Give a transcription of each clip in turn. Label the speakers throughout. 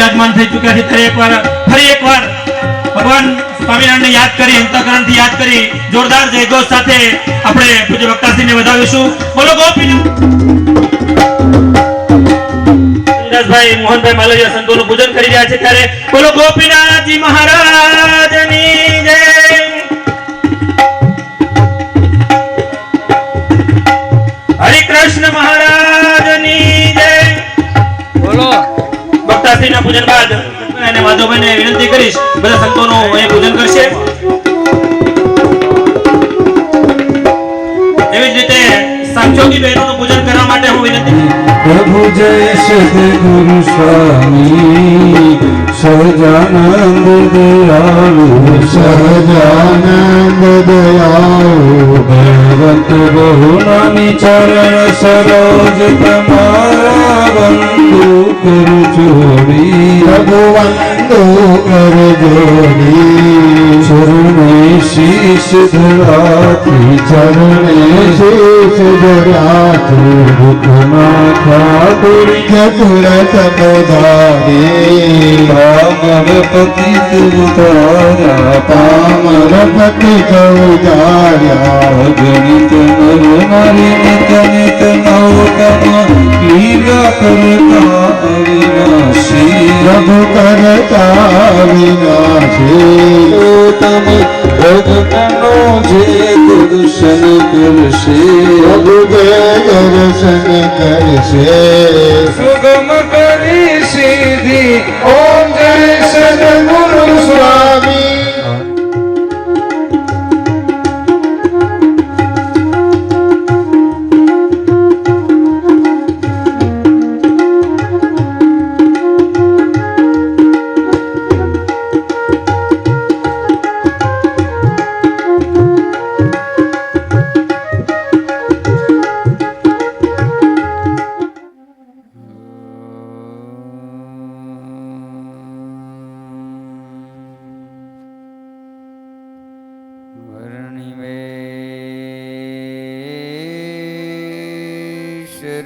Speaker 1: विराजमान થઈ ચૂક્યા છે ત્યારે ફરી એકવાર ભગવાન સ્વામિનારાયણને યાદ કરી અંતઃકરણથી યાદ કરી જોરદાર જયઘોષ સાથે આપણે પૂજ્ય ભક્તાશ્રીને વધાવીશું. બોલો ગોપીનાથ ભાઈ મોહનભાઈ માલવિયા સંતોનું પૂજન કરી રહ્યા છે ત્યારે બોલો ગોપીનાથજી મહારાજની જય. હરે કૃષ્ણ મહારાજની જય.
Speaker 2: બોલો
Speaker 1: ભક્તાશ્રીના પૂજન બાદ અને માધવભાઈને વિનંતી કરીશ બધા સંતોનું અહીં પૂજન કરશે. એવી જ રીતે સાક્ષોગી બહેનોનું પૂજન કરવા માટે હું વિનંતી કરીશ.
Speaker 3: प्रभु जय सद्गुरु स्वामी सहजानंद दयालु सहजानंद दयालु भगवंत बहुनामी चरण सरोज तमारा बंधु कर जोड़ी भगवंतु कर जोड़ी चरणे शीश धराती चरणे शीश धराती दुखना ठाकुर चतुर तपधारी पामर पति उतारा पामर पति उतारा गणित नर नारी नित नित नौतम लीला करता अविनाशी प्रभु करता अविनाशी तम भगतनो जे दर्शन करशे प्रभु दर्शन करशे सुगम करी सीधी ओम जय सद्गुरु स्वामी.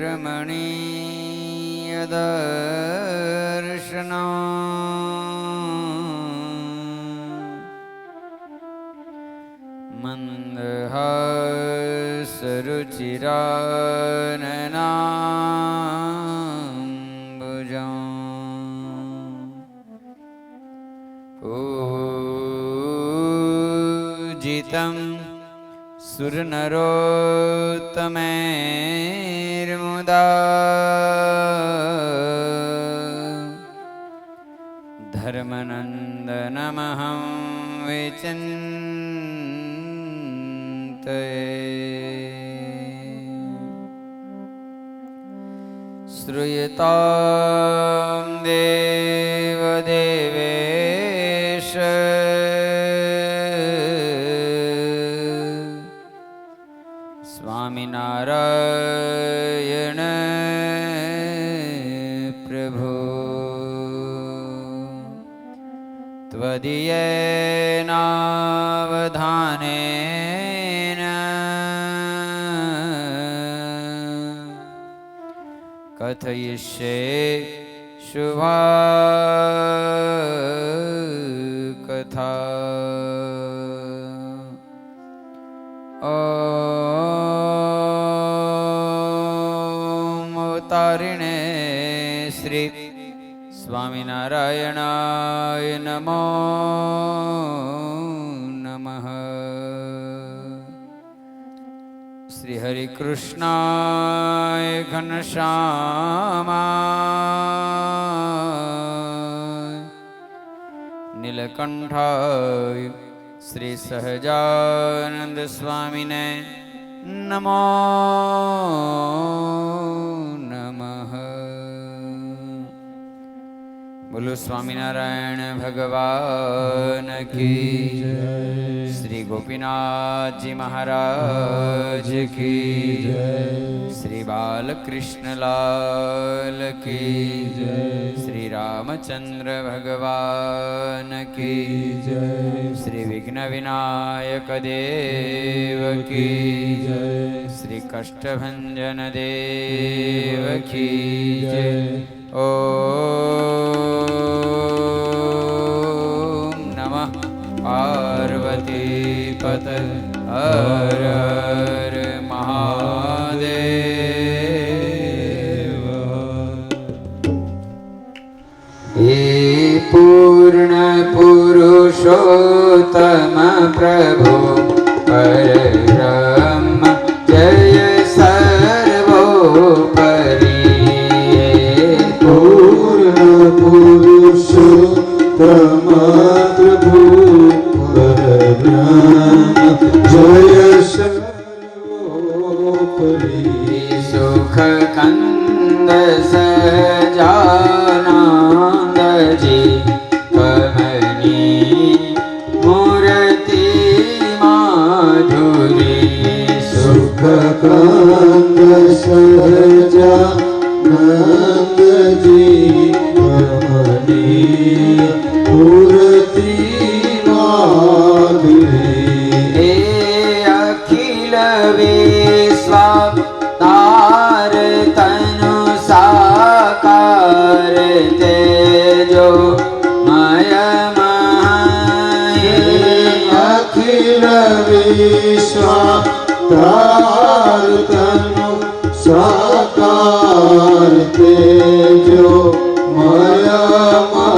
Speaker 2: रमणीय दर्शन मंदहास रुचिराननाम्बुजं पूजितं सुरनरोत्तमैर्मुदा धर्मनन्दनमहं विचिन्तये श्रूयतां देवदेवेश स्वामिनारायण प्रभु त्वदीयेनावधानेन कथयिष्ये शुभा कथा अवतारिणे श्री स्वामिनारायणाय नमो नमः. श्री हरि कृष्णाय घनश्यामाय नीलकंठाय श्री सहजानंद स्वामिने नमो नमः. बोलो स्वामिनारायण भगवान की जय. श्री गोपीनाथ जी महाराज की जय. श्री बालकृष्ण लाल की जय. श्री रामचंद्र भगवान की जय. श्री विघ्न विनायक देव की जय. श्री कष्टभंजन देव की जय. ओ પુરુષોત્તમ પ્રભુ પરબ્રહ્મ જય સર્વોપરી
Speaker 3: પૂર્ણ પુરુષોત્તમ પ્રભુ પરબ્રહ્મ જય સર્વોપરી
Speaker 2: સુખ કંદ સજાનંદજી કમની મૂર્તિ માધુરી
Speaker 3: સુખ કંદ સહજાનંદજી કમની મૂર્તિ માધુરી
Speaker 2: હે અખિલ વિશ્વ તાર તનુ સાકાર તેજો મય
Speaker 3: અખિલ વિશ્વ તાર તનુ સાકાર તેજો મયમાં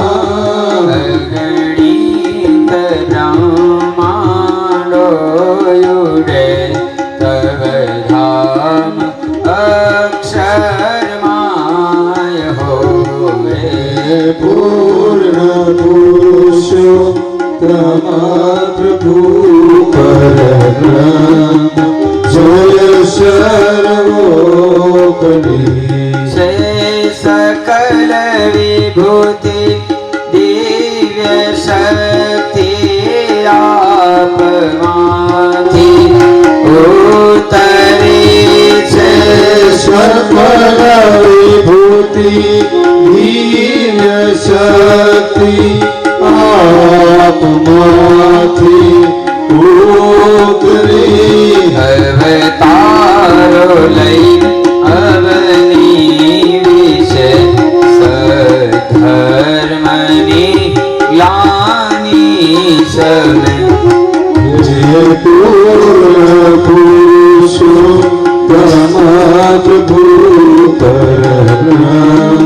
Speaker 2: ગણિત બ્રહ્માંડો યુડે તવ ધામ અક્ષરમાય હોવે
Speaker 3: પૂર્ણ પુરુષોત્તમ પ્રભુ પરબ્રહ્મ જય સર્વોપરી
Speaker 2: સે સકલ વિભૂતિ દિવ્ય શક્તિ આપમાંથી ઉતરી છે
Speaker 3: સકલ વિભૂતિ દિવ્ય શક્તિ આપમાંથી ઉતરી
Speaker 2: અવતારો લઈ અવની વિશે સધર્મની ગ્લાની સમે
Speaker 3: જય પૂર્ણ પુરુષોત્તમ પ્રભુ પરબ્રહ્મ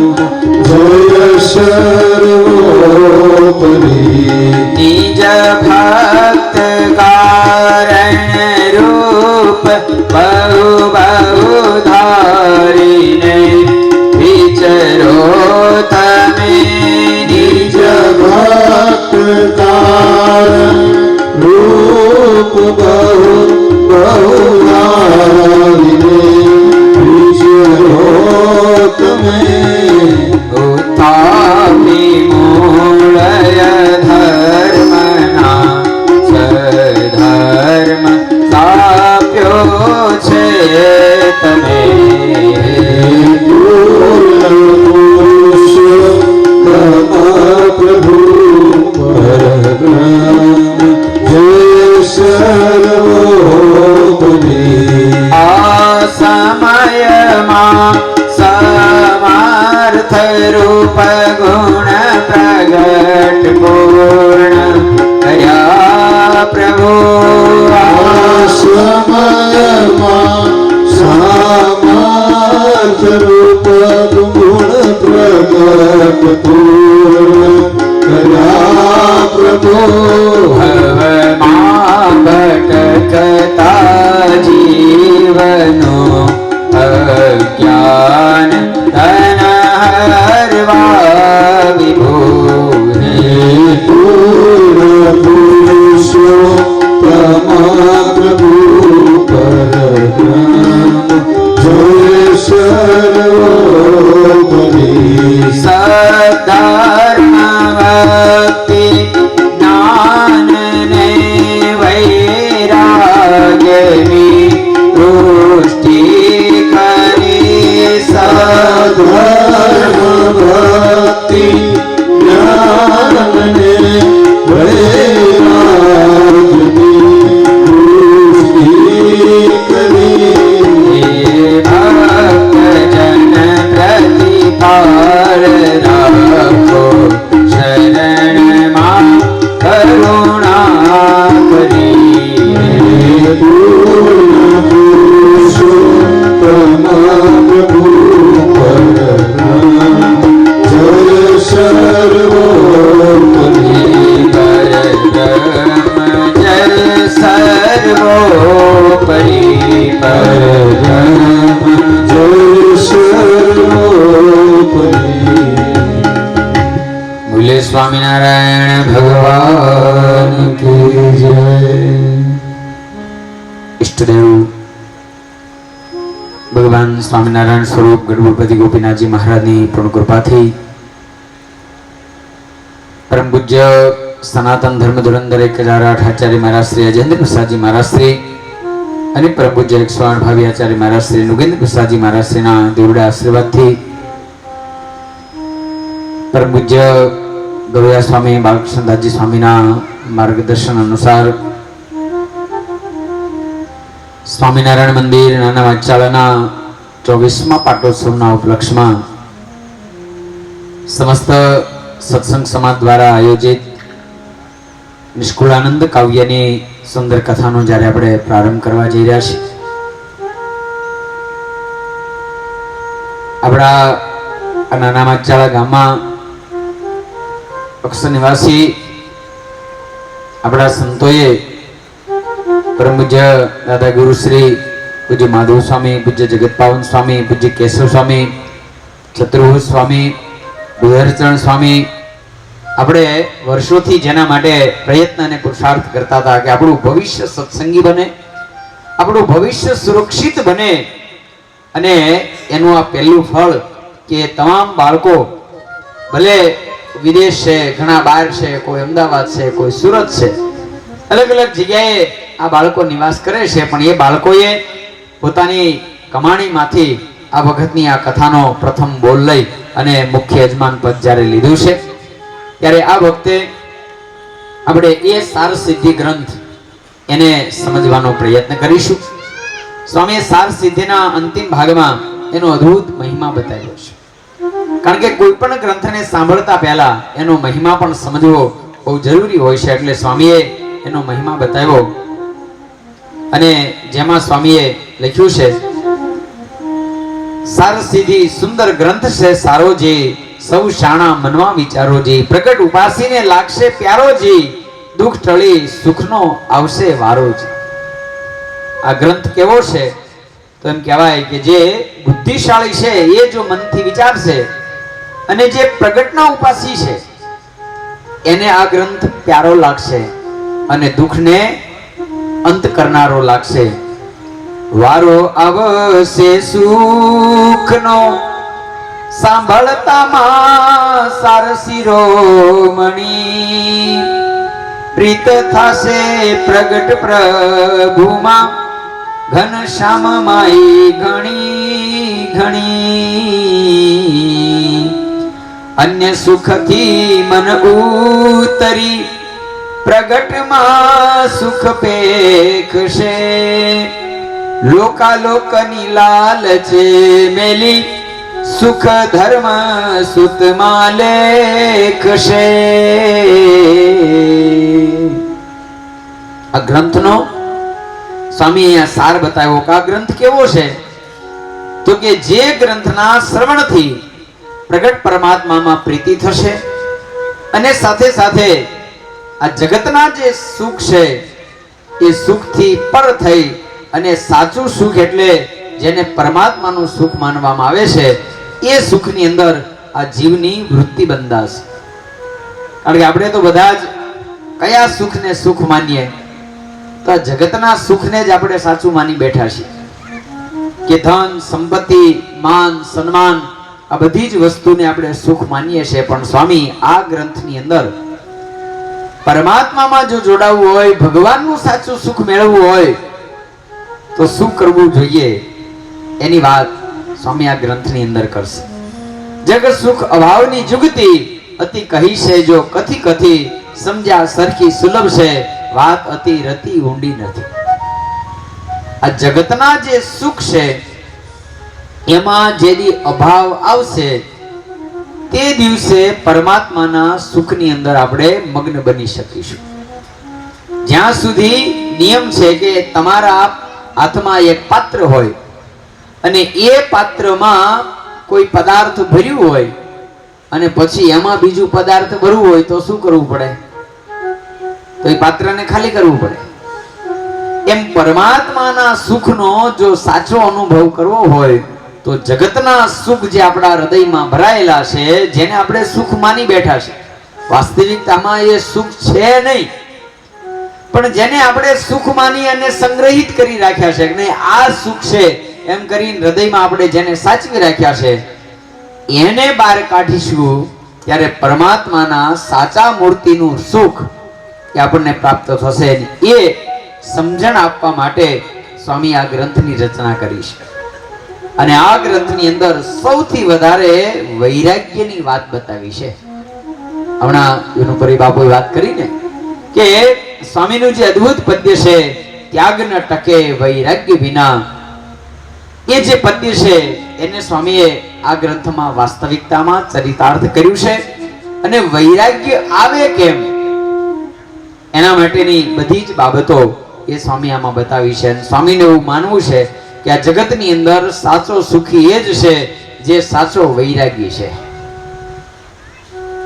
Speaker 3: જય સર્વોપરી
Speaker 2: નિજ ભક્ત કારણ રૂપ બહુ બહુ ધારીને વિચરો તમે નિજ
Speaker 3: ભક્ત કારણ રૂપ બહુ બહુધારીને વિચરો તમે
Speaker 2: ઉત્થાપી મૂળય ધર્મના સધર્મ સ્થાપ્યો છે તમે
Speaker 3: પૂર્ણ પુરુષોત્તમ પ્રભુ પરબ્રહ્મ જય સર્વોપરી
Speaker 2: આ સમયમાં સમાર્થ રૂપ ગુણ પ્રગટ પૂર્ણ કર્યા પ્રભુ
Speaker 3: સમયમાં સામર્થ રૂપ ગુણ પ્રગટ પૂર્ણ કર્યા પ્રભુ
Speaker 2: ભવમાં ભટકતા જીવનો અજ્ઞાન ધન હરવા વિભૂરે
Speaker 3: પૂર્ણ પુરુષોત્તમ પ્રભુ પરબ્રહ્મ જય સર્વોપરી
Speaker 2: સધર્મ ભક્તિ જ્ઞાન ને વૈરાગ્યની પુષ્ટિ કરી
Speaker 3: ધર્મ ભક્તિ જ્ઞાનને વૈરાગ્યની પુષ્ટિ કરી
Speaker 2: ભક્તજન પ્રતિપાલ રાખો શરણમાં કરુણા કરી
Speaker 3: પૂર્ણ પુરુષોત્તમ પ્રભુ પરબ્રહ્મ
Speaker 2: સ્વામિનારાયણ ભગવાન
Speaker 3: की जय।
Speaker 2: ઈષ્ટદેવ ભગવાન સ્વામિનારાયણ સ્વરૂપ ગઢપતિ ગોપીનાથજી મહારાજની પૂર્ણ કૃપાથી પરમ પૂજ્ય સનાતન ધર્મ ધુરંધર 1008 આચાર્ય મહારાજ શ્રી અજેન્દ્ર પ્રસાદજી મહારાજ શ્રી અને પરમ પૂજ્ય 108 ભાવી આચાર્ય મહારાજ શ્રી નુગેન્દ્ર પ્રસાદજી મહારાજ શ્રીના દેવડા આશીર્વાદથી પરમ પૂજ્ય ગૌયા સ્વામી બાલકૃષ્ણદાસજી સ્વામીના માર્ગદર્શન અનુસાર સ્વામિનારાયણ મંદિર નાના વાંચાળાના 24મા પાટોત્સવના ઉપલક્ષમાં સમસ્ત સત્સંગ સમાજ દ્વારા આયોજિત નિષ્કુળાનંદ કાવ્યની સુંદર કથાનો જ્યારે આપણે પ્રારંભ કરવા જઈ રહ્યા છીએ, આપણા આ નાના વાંચાળા ગામમાં અક્ષર નિવાસી આપણા સંતોએ પરમ પૂજ્ય દાદા ગુરુ શ્રી પૂજ્ય માધવ સ્વામી, પૂજ્ય જગત પાવન સ્વામી, પૂજ્ય કેશવ સ્વામી, ચતુર્ભુજ સ્વામી, બુધરચરણ સ્વામી, આપણે વર્ષોથી જેના માટે પ્રયત્ન અને પુરુષાર્થ કરતા હતા કે આપણું ભવિષ્ય સત્સંગી બને, આપણું ભવિષ્ય સુરક્ષિત બને, અને એનું આ પહેલું ફળ કે તમામ બાળકો ભલે વિદેશ છે, ઘણા બહાર છે, કોઈ અમદાવાદ છે, કોઈ સુરત છે, અલગ અલગ જગ્યાએ આ બાળકો નિવાસ કરે છે, પણ એ બાળકોએ પોતાની કમાણીમાંથી આ વખતની આ કથાનો પ્રથમ બોલ લઈ અને મુખ્ય યજમાન પદ જ્યારે લીધું છે, ત્યારે આ વખતે આપણે એ સાર સિદ્ધિ ગ્રંથ એને સમજવાનો પ્રયત્ન કરીશું. સ્વામીએ સાર સિદ્ધિના અંતિમ ભાગમાં એનો અદ્ભુત મહિમા બતાવ્યો છે, કારણ કે કોઈ પણ ગ્રંથને સાંભળતા પહેલા એનો મહિમા પણ સમજવો બહુ જરૂરી હોય છે. એટલે સ્વામીએ એનો મહિમા બતાવ્યો અને જેમાં સ્વામીએ લખ્યું છે, સાર સિદ્ધિ સુંદર ગ્રંથ છે સારોજી, સૌ શાણા મનવા વિચારોજી, પ્રગટ ઉપાસીને લાગશે પ્યારોજી, દુઃખ ટળી સુખનો આવશે વારોજી. આ ગ્રંથ કેવો છે તો એમ કહેવાય કે જે બુદ્ધિશાળી છે એ જો મનથી વિચારશે અને જે પ્રગટના ઉપાસી છે એને આ ગ્રંથ પ્યારો લાગશે અને દુઃખને અંત કરનારો લાગશે. વારો આવશે સુખનો સાંભળતામાં સાર શિરોમણી, પ્રીત થાશે પ્રગટ પ્રભુમાં ઘન શ્યામ માઈ ઘણી ઘણી, અન્ય સુખથી મન ઉતરી પ્રગટમાં સુખ પેખશે, લોકાલોકની લાલચે મેલી સુખ ધર્મ સુતમાં લેખશે. આ ગ્રંથનો સ્વામી અહીંયા સાર બતાવ્યો કે આ ગ્રંથ કેવો છે તો કે જે ગ્રંથના શ્રવણથી પ્રગટ પરમાત્મામાં પ્રીતિ થશે અને સાથે સાથે આ જગતના જે સુખ છે એ સુખથી પર થઈ અને સાચું સુખ એટલે જેને પરમાત્માનું સુખ માનવામાં આવે છે એ સુખની અંદર આ જીવની વૃત્તિ બંધાશે. કારણ કે આપણે તો બધા જ કયા સુખને સુખ માનીએ તો આ જગતના સુખને જ આપણે સાચું માની બેઠા છીએ કે ધન સંપત્તિ માન સન્માન આ બધી જ વસ્તુને આપણે સુખ માનીએ છીએ. પણ સ્વામી આ ગ્રંથની અંદર પરમાત્મામાં જો જોડાવવું હોય, ભગવાનનું સાચું સુખ મેળવવું હોય તો શું કરવું જોઈએ એની વાત સ્વામી આ ગ્રંથની અંદર કરશે. જગત સુખ અભાવની જુગતી અતિ કહી છે જો કથી કથી, સમજ્યા સરખી સુલભ છે વાત અતિ રતિ ઊંડી નથી. આ જગતના જે સુખ છે એમાં જેદી અભાવ આવશે તે દિવસે પરમાત્માના સુખની અંદર આપણે મગ્ન બની શકીશું. જ્યાં સુધી નિયમ છે કે તમારા હાથમાં એક પાત્ર હોય અને એ પાત્રમાં કોઈ પદાર્થ ભર્યું હોય અને પછી એમાં બીજું પદાર્થ ભરવું હોય તો શું કરવું પડે? તો એ પાત્રને ખાલી કરવું પડે. એમ પરમાત્માના સુખનો જો સાચો અનુભવ કરવો હોય તો જગતના સુખ જે આપણા હૃદયમાં ભરાયેલા છે, જેને આપણે સુખ માની બેઠા છે, વાસ્તવિકતામાં એ સુખ છે નહીં, પણ જેને આપણે સુખ માની અને સંગ્રહિત કરી રાખ્યા છે કે નહીં આ સુખ છે એમ કરીને હૃદયમાં આપણે જેને સાચવી રાખ્યા છે એને બહાર કાઢીશું ત્યારે પરમાત્માના સાચા મૂર્તિનું સુખ એ આપણને પ્રાપ્ત થશે. એ સમજણ આપવા માટે સ્વામી આ ગ્રંથની રચના કરી છે. અને આ ગ્રંથની અંદર સૌથી વધારે વૈરાગ્યની વાત બતાવી છે. હમણાં વિનુપરી બાપુએ વાત કરીને કે સ્વામીનું જે અદ્ભુત પદ્ય છે, ત્યાગ ન ટકે વૈરાગ્ય વિના, એ જે પદ્ય છે એને સ્વામીએ આ ગ્રંથમાં વાસ્તવિકતામાં ચરિતાર્થ કર્યું છે. અને વૈરાગ્ય આવે કેમ એના માટેની બધી જ બાબતો એ સ્વામી આમાં બતાવી છે. અને સ્વામીને એવું માનવું છે કે આ જગતની અંદર સાચો સુખી એ જ છે જે સાચો વૈરાગી છે.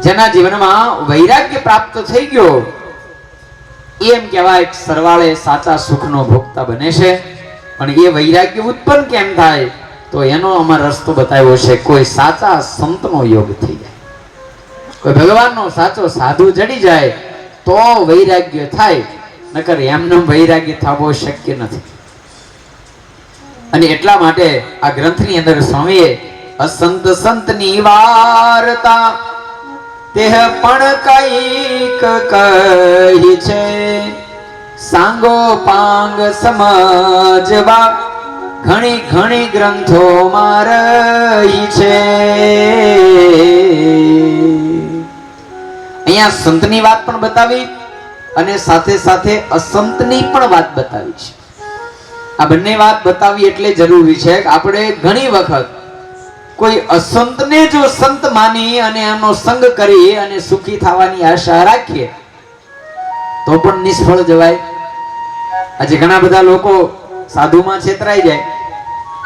Speaker 2: જેના જીવનમાં વૈરાગ્ય પ્રાપ્ત થઈ ગયો એમ કહેવાય સરવાળે સાચા સુખનો ભોગતા બને છે. પણ એ વૈરાગ્ય ઉત્પન્ન કેમ થાય તો એનો અમારો રસ્તો બતાવ્યો છે. કોઈ સાચા સંતનો યોગ થઈ જાય, કોઈ ભગવાનનો સાચો સાધુ જડી જાય તો વૈરાગ્ય થાય, નકર એમનો વૈરાગ્ય થવો શક્ય નથી. અને એટલા માટે આ ગ્રંથની અંદર સ્વામીએ અસંત સંતની વાર્તા તેહ પણ કઈક કહી છે, સાંગો પાંગ સમજવા ઘણી ઘણી ગ્રંથોમાં રહી છે. અહીંયા સંતની વાત પણ બતાવી અને સાથે સાથે અસંતની પણ વાત બતાવી છે. આ બંને વાત બતાવી એટલે જરૂરી છે કે આપણે ઘણી વખત કોઈ અસંતને જો સંત માની અને એનો સંગ કરી અને સુખી થવાની આશા રાખીએ તો પણ નિષ્ફળ જવાય. આજે ઘણા બધા લોકો સાધુમાં છેતરાઈ જાય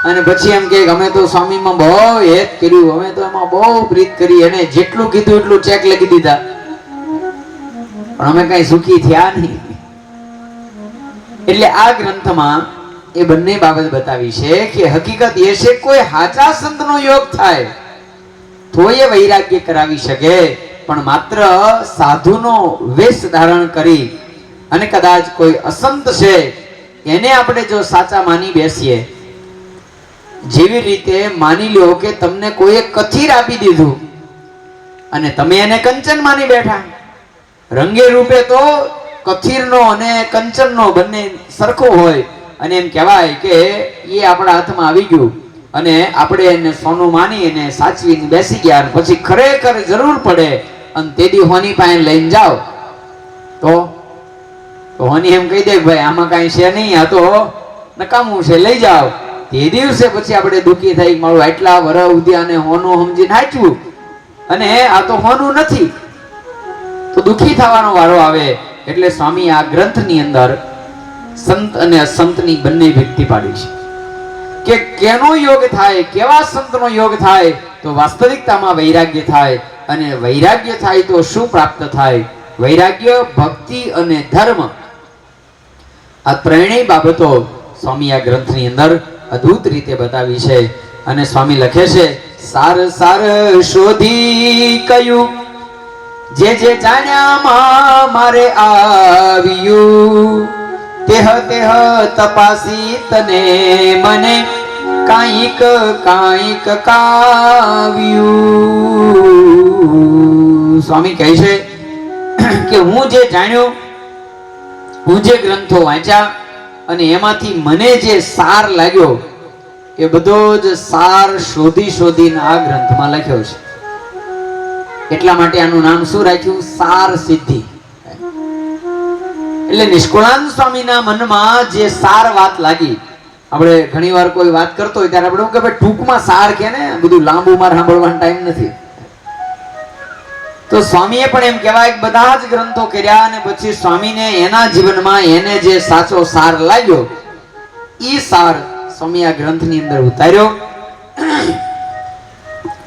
Speaker 2: અને પછી એમ કે અમે તો સ્વામીમાં બહુ હેત કર્યું, અમે તો એમાં બહુ પ્રીત કરી, એને જેટલું કીધું એટલું ચેક લખી દીધા, પણ અમે કઈ સુખી થયા નહીં. એટલે આ ગ્રંથમાં એ બંને બાબત બતાવી છે કે હકીકત એ છે કોઈ હાચા સંતનો યોગ થાય તો એ વૈરાગ્ય કરાવી શકે, પણ માત્ર સાધુનો વેશ ધારણ કરી અને કદાચ કોઈ અસંત છે એને આપણે જો સાચા માની બેસીએ, જેવી રીતે માની લ્યો કે તમને કોઈએ કથીર આપી દીધું અને તમે એને કંચન માની બેઠા, રંગે રૂપે તો કથીરનો અને કંચનનો બંને સરખો હોય અને એમ કહેવાય કે એ આપણા હાથમાં આવી ગયું અને આપણે એને સોનું માની એને સાચવીને બેસી ગયા, અને પછી ખરેખર જરૂર પડે અને તેદી હોની પાસે લઈને જાઓ તો હોની એમ કહી દે ભાઈ આમાં કાંઈ છે નહીં, આ તો નકામું છે, લઈ જાઓ. તે દિવસે પછી આપણે દુઃખી થઈ મારું આટલા વરહ સુધી આને હોનું સમજીને હાચવું અને આ તો હોનું નથી, તો દુઃખી થવાનો વારો આવે. એટલે સ્વામી આ ગ્રંથની અંદર સંત અને અસંતની બંને વ્યક્તિ પાડી છે કે કેનો યોગ થાય, કેવા સંતનો યોગ થાય તો વાસ્તવિકતામાં વૈરાગ્ય થાય, અને વૈરાગ્ય થાય તો શું પ્રાપ્ત થાય? વૈરાગ્ય, ભક્તિ અને ધર્મ, આ ત્રણેય બાબતો સ્વામી આ ગ્રંથની અંદર અદ્ભુત રીતે બતાવી છે. અને સ્વામી લખે છે સાર સાર શોધી કયું જે જે જાણ્યામાં મારે આવ્યું, તેહ તેહ તપાસી તને મને કાંઈક કાંઈક કાવ્યું. સ્વામી કહે છે કે હું જે જાણ્યો, હું જે ગ્રંથો વાંચ્યા અને એમાંથી મને જે સાર લાગ્યો એ બધો જ સાર શોધી શોધીને આ ગ્રંથમાં લખ્યો છે. એટલા માટે આનું નામ શું રાખ્યું? સાર સિદ્ધિ. એટલે નિષ્કુળાનંદ સ્વામીના મનમાં જે સાર વાત લાગી, આપણે ઘણીવાર કોઈ વાત કરતો હોય ત્યારે આપણે કે ભાઈ ટૂંકમાં સાર કે ને, બધું લાંબુ મારે સાંભળવાનો ટાઈમ નથી. તો સ્વામીએ પણ એમ કહેવાય કે બધા જ ગ્રંથો કર્યા અને પછી સ્વામીને એના જીવનમાં એને જે સાચો સાર લાગ્યો એ સાર સ્વામી આ ગ્રંથની અંદર ઉતાર્યો.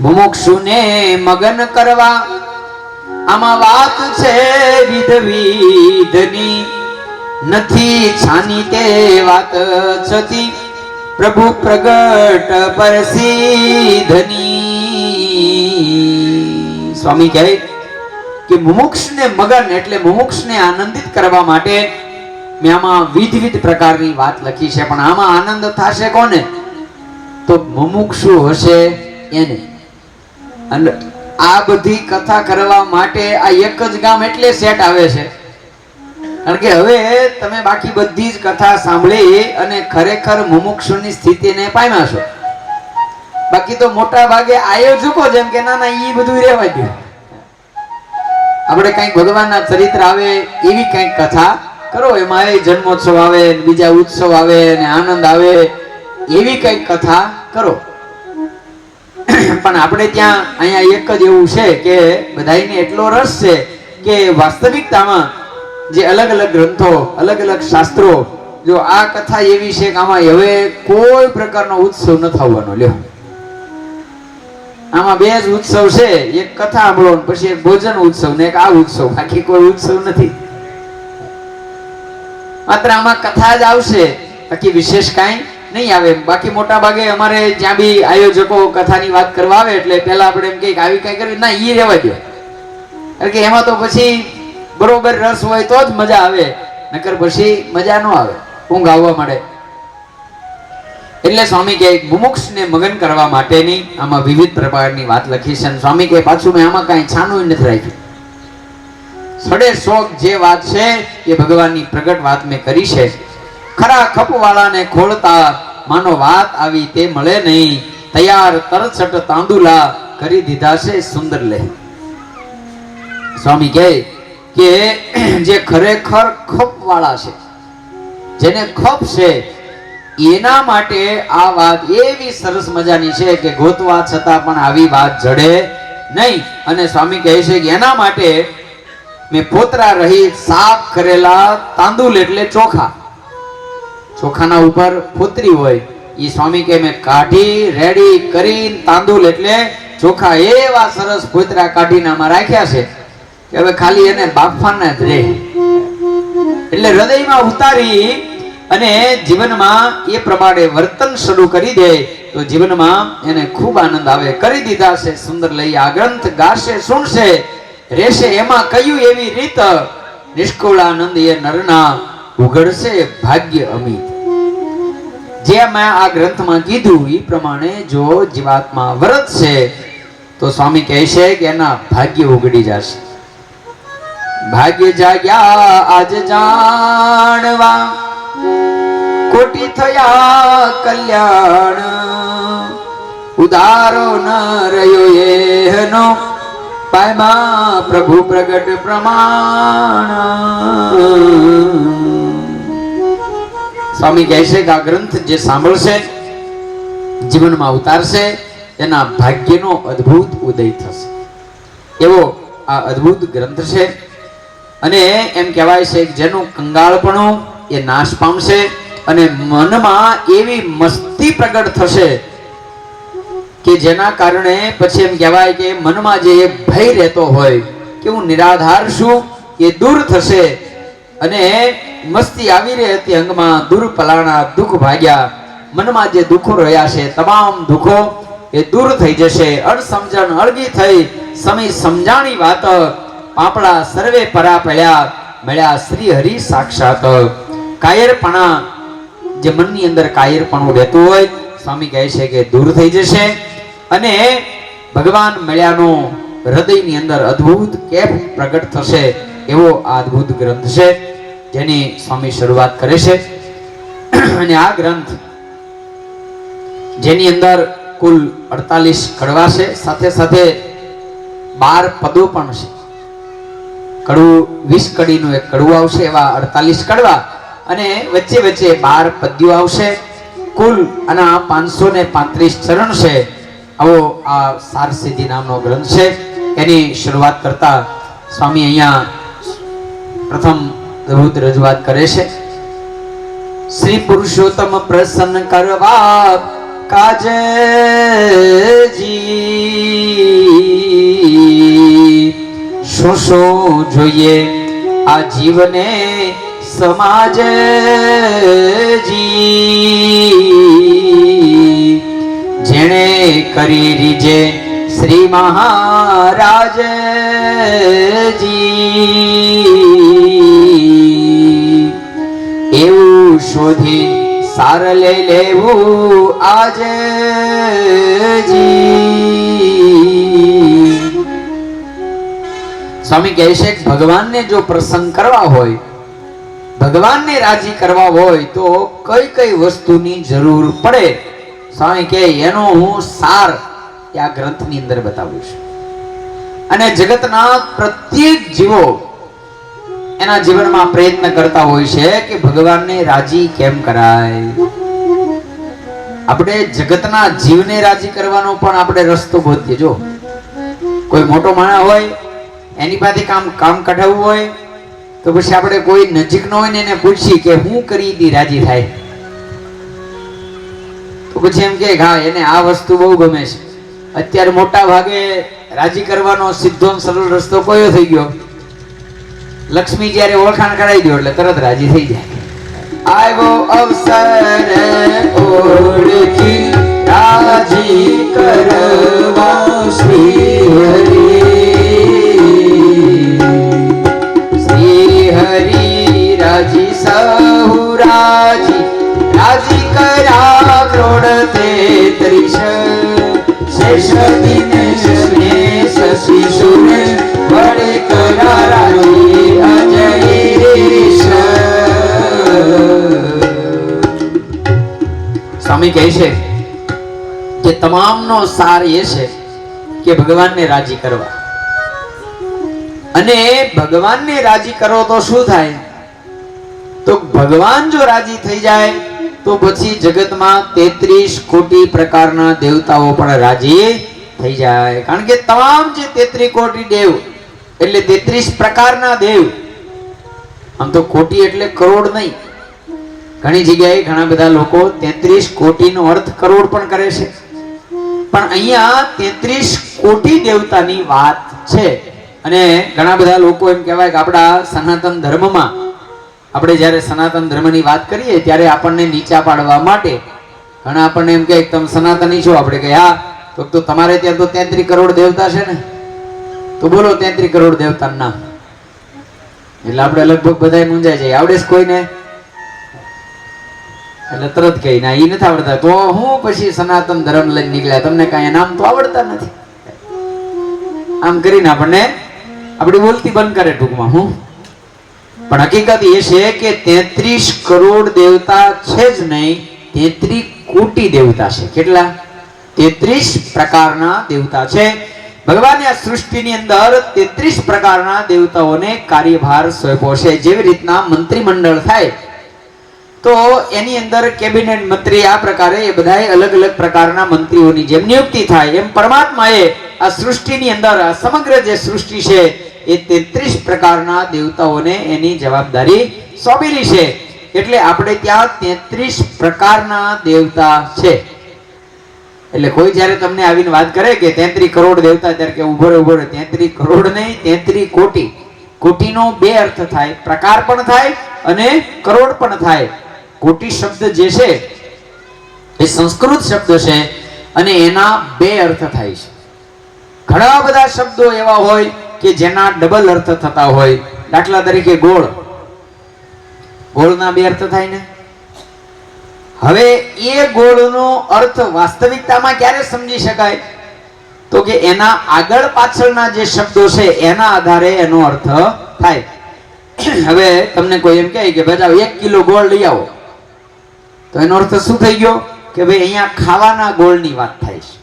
Speaker 2: મુમુક્ષુને મગન કરવા આમાં વાત છે વિધની, નથી છાની તે વાત છતી પ્રભુ પ્રગટ પરસિદ્ધની. સ્વામી કહે કે મુમુક્ષને મગન એટલે મુમુક્ષને આનંદિત કરવા માટે મેં આમાં વિવિધ પ્રકારની વાત લખી છે, પણ આમાં આનંદ થશે કોને? તો મુમુક્ષુ હશે એને. અને આ બધી કથા કરવા માટે આ એક જ ગામ એટલે સેટ આવે છે, કારણ કે હવે તમે બાકી બધી જ કથા સાંભળી અને ખરેખર મુમુક્ષુની સ્થિતિને પામ્યા છો. બાકી તો મોટા ભાગે આયોજકો જેમ કે ના ના ઈ બધું રહેવા દો, આપણે કંઈક ભગવાનના ચરિત્ર આવે એવી કંઈક કથા કરો, એમાં એ જન્મોત્સવ આવે, બીજા ઉત્સવ આવે ને આનંદ આવે એવી કંઈક કથા કરો. પણ આપણે ત્યાં અહીંયા એક જ એવું છે કે બધાયને એટલો રસ છે કે વાસ્તવિકતામાં જે અલગ અલગ ગ્રંથો, અલગ અલગ શાસ્ત્રો, જો આ કથા એવી છે કે આમાં હવે કોઈ પ્રકારનો ઉત્સવ ન થવાનો. લ્યો, આમાં બે જ ઉત્સવ છે, એક કથા સાંભળો પછી એક ભોજન ઉત્સવ ને એક આ ઉત્સવ, બાકી કોઈ ઉત્સવ નથી. માત્ર આમાં કથા જ આવશે, બાકી વિશેષ કાંઈ નહીં આવે. બાકી મોટા ભાગે અમારે જ્યાં બી આયોજકો કથાની વાત કરવા આવે એટલે પહેલા આપણે એમ કહીએ આવી કઈ કરવી ના, ઈ રહેવા દો, કારણ કે એમાં તો પછી બરોબર રસ હોય તો જ મજા આવે, નકર પછી મજા ન આવે, ઊંઘ આવવા માંડે. એટલે સ્વામી કે મુમુક્ષને મગન કરવા માટેની આમાં વિવિધ પ્રકારની વાત લખી છે. સ્વામી કે પાછું મેં આમાં કાંઈ છાનું નથી રાખ્યું. સડે શોખ જે વાત છે એ ભગવાનની પ્રગટ વાત મેં કરી છે. ખરા ખપવાળાને ખોળતા માનો વાત આવી તે મળે નહીં, તૈયાર તરછટ તાંદુલા કરી દીધા છે સુંદર લે. સ્વામી કહે કે જે ખરેખર ખપવાળા છે, જેને ખપ છે, એના માટે આ વાત એવી સરસ મજાની છે કે ગોતવા છતાં પણ આવી વાત જડે નહીં. અને સ્વામી કહે છે કે એના માટે મેં પોતરા રહિત સાફ કરેલા તાંદુલ એટલે ચોખા, ચોખાના ઉપર પોતરી હોય એ સ્વામી કે મેં કાઢી રેડી કરી તાંદુલ એટલે ચોખા એવા સરસ પોતરા કાઢીને આમાં રાખ્યા છે કે હવે ખાલી એને બાફવાના જ રહે. એટલે હૃદયમાં ઉતારી અને જીવનમાં એ પ્રમાણે વર્તન શરૂ કરી દે તો જીવનમાં એને ખૂબ આનંદ આવે. કરી દીધા છે સુંદર લઈ આ ગ્રંથ, ગાશે સુણશે રહેશે એમાં કયું એવી રીત, નિષ્કુળાનંદ એ નરના ઉઘડશે ભાગ્ય અમિત. જે મેં આ ગ્રંથમાં કીધું એ પ્રમાણે જો જીવાત્મા વર્તશે તો સ્વામી કહે છે કે એના ભાગ્ય ઉઘડી જશે. ભાગ્ય જાગ્યા આજ જાણવા, કોટી થયા કલ્યાણ, ઉદારો ન રહ્યો એનો પાયમાં પ્રભુ પ્રગટ પ્રમાણ. સ્વામી કહે છે કે આ ગ્રંથ જે સાંભળશે, જીવનમાં ઉતારશે, એના ભાગ્યનો અદ્ભુત ઉદય થશે. એવો આ અદ્ભુત ગ્રંથ છે. અને એમ કહેવાય છે કે જેનું કંગાળપણું એ નાશ પામશે અને મનમાં એવી મસ્તી પ્રગટ થશે કે જેના કારણે પછી એમ કહેવાય કે મનમાં જે ભય રહેતો હોય કે હું નિરાધાર છું એ દૂર થશે. અને મસ્તી આવી રહી હતી અંગમાં, દૂર પલાણા દુઃખ ભાગ્યા, મનમાં જે દુઃખો રહ્યા છે તમામ દુઃખો એ દૂર થઈ જશે. અણસમજણ અળગી થઈ, સમય સમજાણી વાત, પાપડા સર્વે પરા પડ્યા, મળ્યા શ્રી હરિ સાક્ષાત. કાયરપણા જે મનની અંદર કાયરપણું રહેતું હોય સ્વામી કહે છે કે દૂર થઈ જશે અને ભગવાન મળ્યાનો હૃદયની અંદર અદ્ભુત કેફ પ્રગટ થશે. એવો આ અદ્ભુત ગ્રંથ છે જેની સ્વામી શરૂઆત કરે છે. અને આ ગ્રંથ જેની અંદર કુલ 48 કડવા છે, સાથે સાથે 12 પદો પણ છે. કડવું 20 કડીનું એક કડવું આવશે, એવા 48 કડવા, અને વચ્ચે વચ્ચે 12 પદ્યો આવશે. કુલ આના 535 ચરણ છે. આવો આ સાર સિદ્ધિ નામનો ગ્રંથ છે. એની શરૂઆત કરતા સ્વામી અહીંયા પ્રથમ અદ્ભુત રજૂઆત કરે છે. શ્રી પુરુષોત્તમ પ્રસન્ન કરવા કાજજી, શું શું જોઈએ આ જીવને સમાજજી, જેણે કરી રીજે શ્રી મહારાજજી એવું શોધી સાર લઈ લેવું આજજી. સ્વામી કહે છે કે ભગવાનને જો પ્રસન્ન કરવા હોય, ભગવાનને રાજી કરવા હોય તો કઈ કઈ વસ્તુની જરૂર પડે, સ્વામી કહે એનો હું સાર આ ગ્રંથની અંદર બતાવું છું. અને જગતના પ્રત્યેક જીવો એના જીવનમાં પ્રયત્ન કરતા હોય છે કે ભગવાનને રાજી કેમ કરાય. આપણે જગતના જીવને રાજી કરવાનો પણ આપણે રસ્તો ગોતીએ. જો કોઈ મોટો માણસ હોય એની પાસે કામ કઢાવવું હોય તો પછી આપણે કોઈ નજીકનો હોય ને એને પૂછીએ કે હું કરી દી રાજી થાય, તો પછી એમ કે હા એને આ વસ્તુ બહુ ગમે છે. અત્યારે મોટા ભાગે રાજી કરવાનો સીધો સરળ રસ્તો કયો થઈ ગયો? લક્ષ્મી જ્યારે ઓળખાણ કરાવી દો એટલે તરત રાજી થઈ જાય. આવ્યો અવસર ઓળખી રાજી કરવા શ્રી હરિ, શ્રી હરિ રાજી સહુ રાજી, રાજી કર્યા ક્રોડ 33 શેષ દિનેશ ને શશી સુરે વડે કરા રાજી અજયેશ. સ્વામી કહે છે કે તમામનો સાર એ છે કે ભગવાનને રાજી કરવા. અને ભગવાનને રાજી કરો તો શું થાય? તો ભગવાન જો રાજી થઈ જાય તો પછી જગતમાં 33 કોટી પ્રકારના દેવતાઓ પણ રાજી થઈ જાય. કારણ કે તમામ જે 33 કોટી દેવ એટલે 33 પ્રકારના દેવ, આમ તો કોટી એટલે કરોડ નહીં. ઘણી જગ્યાએ ઘણા બધા લોકો 33 કોટીનો અર્થ કરોડ પણ કરે છે, પણ અહીંયા 33 કોટી દેવતાની વાત છે. અને ઘણા બધા લોકો એમ કહેવાય કે આપણા સનાતન ધર્મમાં આપણે જ્યારે સનાતન ધર્મની વાત કરીએ ત્યારે આપણને નીચા પાડવા માટે ઘણા આપણને એમ કહે તમે સનાતની છો. આપણે કહે હા, તો તમારે ત્યાં તો 33 કરોડ દેવતા છે ને, તો બોલો 33 કરોડ દેવતાનું નામ. એટલે આપણે લગભગ બધા મૂંઝાઈ જાય. આવડે છે કોઈને? એટલે તરત કહી ના એ નથી આવડતા. તો હું પછી સનાતન ધર્મ લઈને નીકળ્યા, તમને કાંઈ નામ તો આવડતા નથી. આમ કરીને આપણને આપણી બોલતી બંધ કરે ટૂંકમાં. હું પણ હકીકત એ છે કે 33 કરોડ દેવતા છે જ નહીં, 33 કોટી દેવતા છે. કેટલા? 33 પ્રકારના દેવતા છે. ભગવાને આ સૃષ્ટિની અંદર 33 પ્રકારના દેવતાઓને કાર્યભાર સોંપ્યો છે. જેવી રીતના મંત્રીમંડળ થાય તો એની અંદર કેબિનેટ મંત્રી આ પ્રકારે એ બધાએ અલગ અલગ પ્રકારના મંત્રીઓની જેમ નિયુક્તિ થાય, એમ પરમાત્માએ આ સૃષ્ટિની અંદર આ સમગ્ર જે સૃષ્ટિ છે એ 33 પ્રકારના દેવતાઓને એની જવાબદારી સોંપેલી છે. એટલે આપણે ત્યાં 33 પ્રકારના દેવતા છે. એટલે કોઈ જ્યારે તમને આવીને વાત કરે કે 33 કરોડ દેવતા, ત્યારે કે ઉભો રહે 33 કરોડ નહીં, 33 કોટી. કોટીનો બે અર્થ થાય, પ્રકાર પણ થાય અને કરોડ પણ થાય. કોટી શબ્દ જે છે એ સંસ્કૃત શબ્દ છે અને એના બે અર્થ થાય છે. ઘણા બધા શબ્દો એવા હોય કે જેના ડબલ અર્થ થતા હોય. દાખલા તરીકે ગોળ, ગોળના બે અર્થ થાય ને. હવે એ ગોળનો અર્થ વાસ્તવિકતામાં ક્યારે સમજી શકાય? તો કે એના આગળ પાછળના જે શબ્દો છે એના આધારે એનો અર્થ થાય. હવે તમને કોઈ એમ કહે કે બજાવ 1 કિલો ગોળ લઈ આવો, તો એનો અર્થ શું થઈ ગયો? કે ભાઈ અહીંયા ખાવાના ગોળની વાત થાય છે.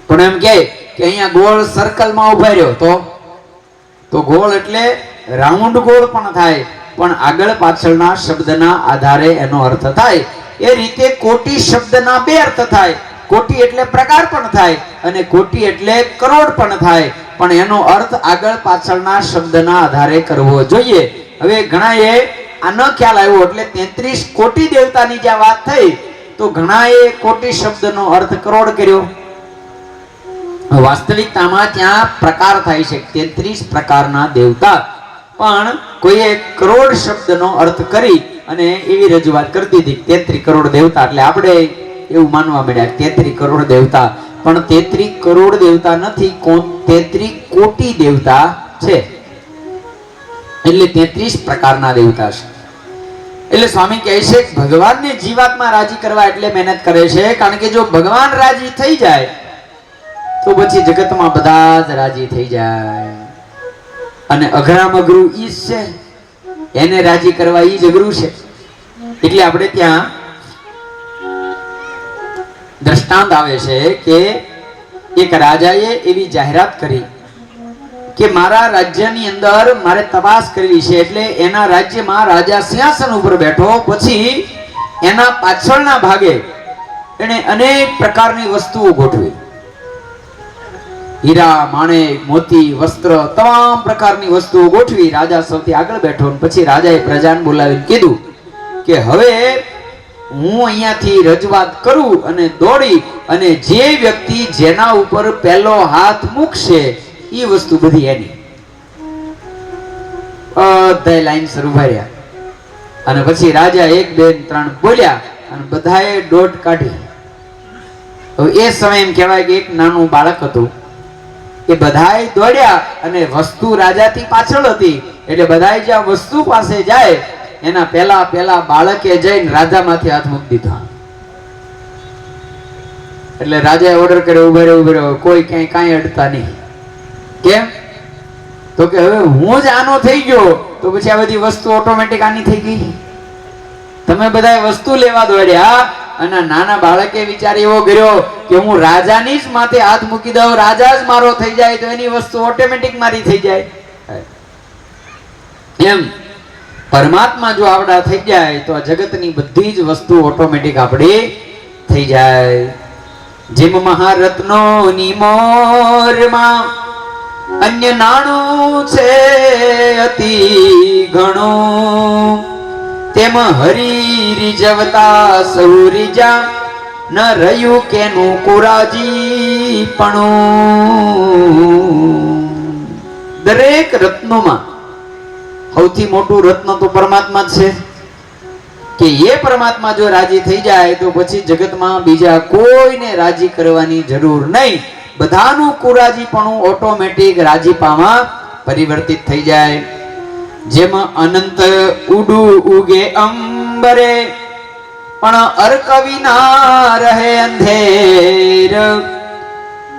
Speaker 2: પણ એમ કહે કે અહીંયા ગોળ સર્કલમાં ઉભા રહ્યો તો ગોળ એટલે રાઉન્ડ ગોળ પણ થાય, પણ આગળ પાછળના શબ્દના આધારે એનો અર્થ થાય. એ રીતે કોટી શબ્દના બે અર્થ થાય. કોટી એટલે પ્રકાર પણ થાય અને કોટી એટલે કરોડ પણ થાય, પણ એનો અર્થ આગળ પાછળના શબ્દના આધારે કરવો જોઈએ. હવે ઘણાએ આ ન ખ્યાલ આવ્યો એટલે 33 કોટી દેવતાની જ્યાં વાત થઈ તો ઘણાએ કોટી શબ્દનો અર્થ કરોડ કર્યો. વાસ્તવિકતામાં ત્યાં પ્રકાર થાય છે 33 પ્રકારના દેવતા, પણ કોઈએ કરોડ શબ્દનો અર્થ કરી અને એવી રજૂઆત કરતી હતી 33 કરોડ દેવતા. એટલે આપણે એવું માનવા માંડ્યા 33 કરોડ દેવતા પણ 33 કરોડ દેવતા નથી, 33 કોટી દેવતા છે. એટલે 33 પ્રકારના દેવતા છે. એટલે સ્વામી કહે છે કે ભગવાનને જીવાત્મા રાજી કરવા એટલે મહેનત કરે છે, કારણ કે જો ભગવાન રાજી થઈ જાય તો પછી જગતમાં બધા જ રાજી થઈ જાય. અને અઘરામાં અઘરું ઈ જ છે, એને રાજી કરવા ઈ જ અઘરું છે. એટલે આપણે ત્યાં દ્રષ્ટાંત આવે છે કે એક રાજાએ એવી જાહેરાત કરી કે મારા રાજ્યની અંદર મારે તપાસ કરવી છે. એટલે એના રાજ્યમાં રાજા સિંહાસન ઉપર બેઠો, પછી એના પાછળના ભાગે એને અનેક પ્રકારની વસ્તુઓ ગોઠવી. હીરા, માણેક, મોતી, વસ્ત્ર, તમામ પ્રકારની વસ્તુઓ ગોઠવી. રાજા સૌથી આગળ બેઠો. પછી રાજાએ પ્રજાને બોલાવીને કીધું કે હવે હું અહીંયાથી રજૂઆત કરું અને દોડી અને જે વ્યક્તિ જેના ઉપર પહેલો હાથ મૂકશે એ વસ્તુ બધી એની. બધાય લાઈન શરૂ ભર્યા અને પછી રાજા 1 2 3 બોલ્યા અને બધાએ દોટ કાઢી. હવે એ સમય એમ કહેવાય કે એક નાનું બાળક હતું, એ બધાય દોડ્યા અને વસ્તુ રાજાથી પાછળ હતી. એટલે બધાય જ્યાં વસ્તુ પાસે જાય એના પહેલા બાળકે જઈને રાજામાંથી હાથ મૂકી દીધા. એટલે રાજાએ ઓર્ડર કર્યો, ઉભો રહ્યો, કોઈ ક્યાંય કાંઈ અડતા નહીં. કેમ? તો કે હવે હું જ આનો થઈ ગયો તો પછી આ બધી વસ્તુ ઓટોમેટિક આની થઈ ગઈ. તમે બધા વસ્તુ લેવા દોડ્યા અને નાના બાળકે વિચાર એવો કર્યો કે હું રાજાની જ માથે હાથ મૂકી દઉં, રાજા જ મારો થઈ જાય તો એની વસ્તુ ઓટોમેટિક મારી થઈ જાય. એમ પરમાત્મા જો આવડા થઈ જાય તો આ જગતની બધી જ વસ્તુ ઓટોમેટિક આપણી થઈ જાય. જેમ મહારત્નોની મોરમાં અન્ય નાણું છે અતિ ઘણું, તેમ હરી રીઝવતા સૌ રીજા ન રહ્યું કેનું કુરાજીપણું. દરેક રત્નોમાં સૌથી મોટું રત્ન તો પરમાત્મા જ છે કે એ પરમાત્મા જો રાજી થઈ જાય તો પછી જગતમાં બીજા કોઈને રાજી કરવાની જરૂર નહીં. બધાનું કુરાજીપણું ઓટોમેટિક રાજીપામાં પરિવર્તિત થઈ જાય. જેમ અનંત ઉડું ઉગે અંબરે પણ અર્ક વિના રહે અંધેર,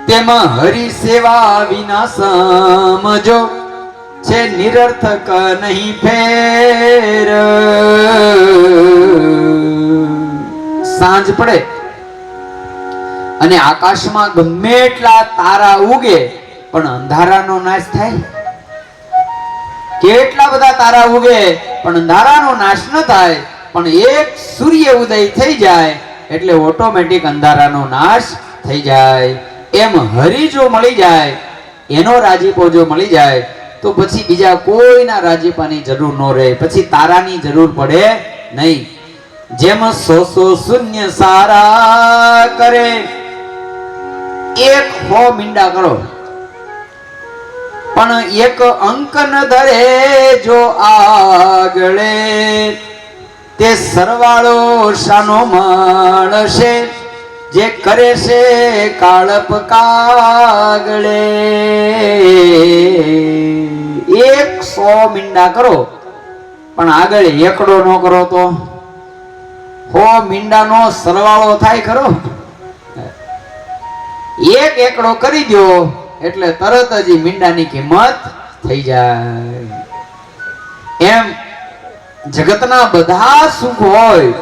Speaker 2: તેમ હરિ સેવા વિના સમજો છે નિરર્થક નહીં ફેર. સાંજ પડે અને આકાશમાં ગમે એટલા તારા ઉગે પણ અંધારાનો નાશ થાય. કેટલા બધા તારા ઉગે પણ અંધારાનો નાશ ન થાય. પણ એક સૂર્ય ઉદય થઈ જાય એટલે ઓટોમેટિક અંધારાનો નાશ થઈ જાય. એમ હરિ જો મળી જાય, એનો રાજીપો જો મળી જાય તો પછી બીજા કોઈના રાજીપાની જરૂર ન રહે, પછી તારાની જરૂર પડે નહીં. જેમ 100 શૂન્ય સારા કરે, 100 મીંડા કરો પણ એક અંક ન ધરે જો આગળે, તે સરવાળો શાનો માણસે જે કરે છે કાળપ કાગળે. 100 મીંડા કરો પણ આગળ એકડો ન કરો તો 100 મીંડાનો સરવાળો થાય ખરો? એક એકડો કરી દો એટલે તરત જ મીંડાની કિંમત થઈ જાય. એમ જગતના બધા સુખ હોય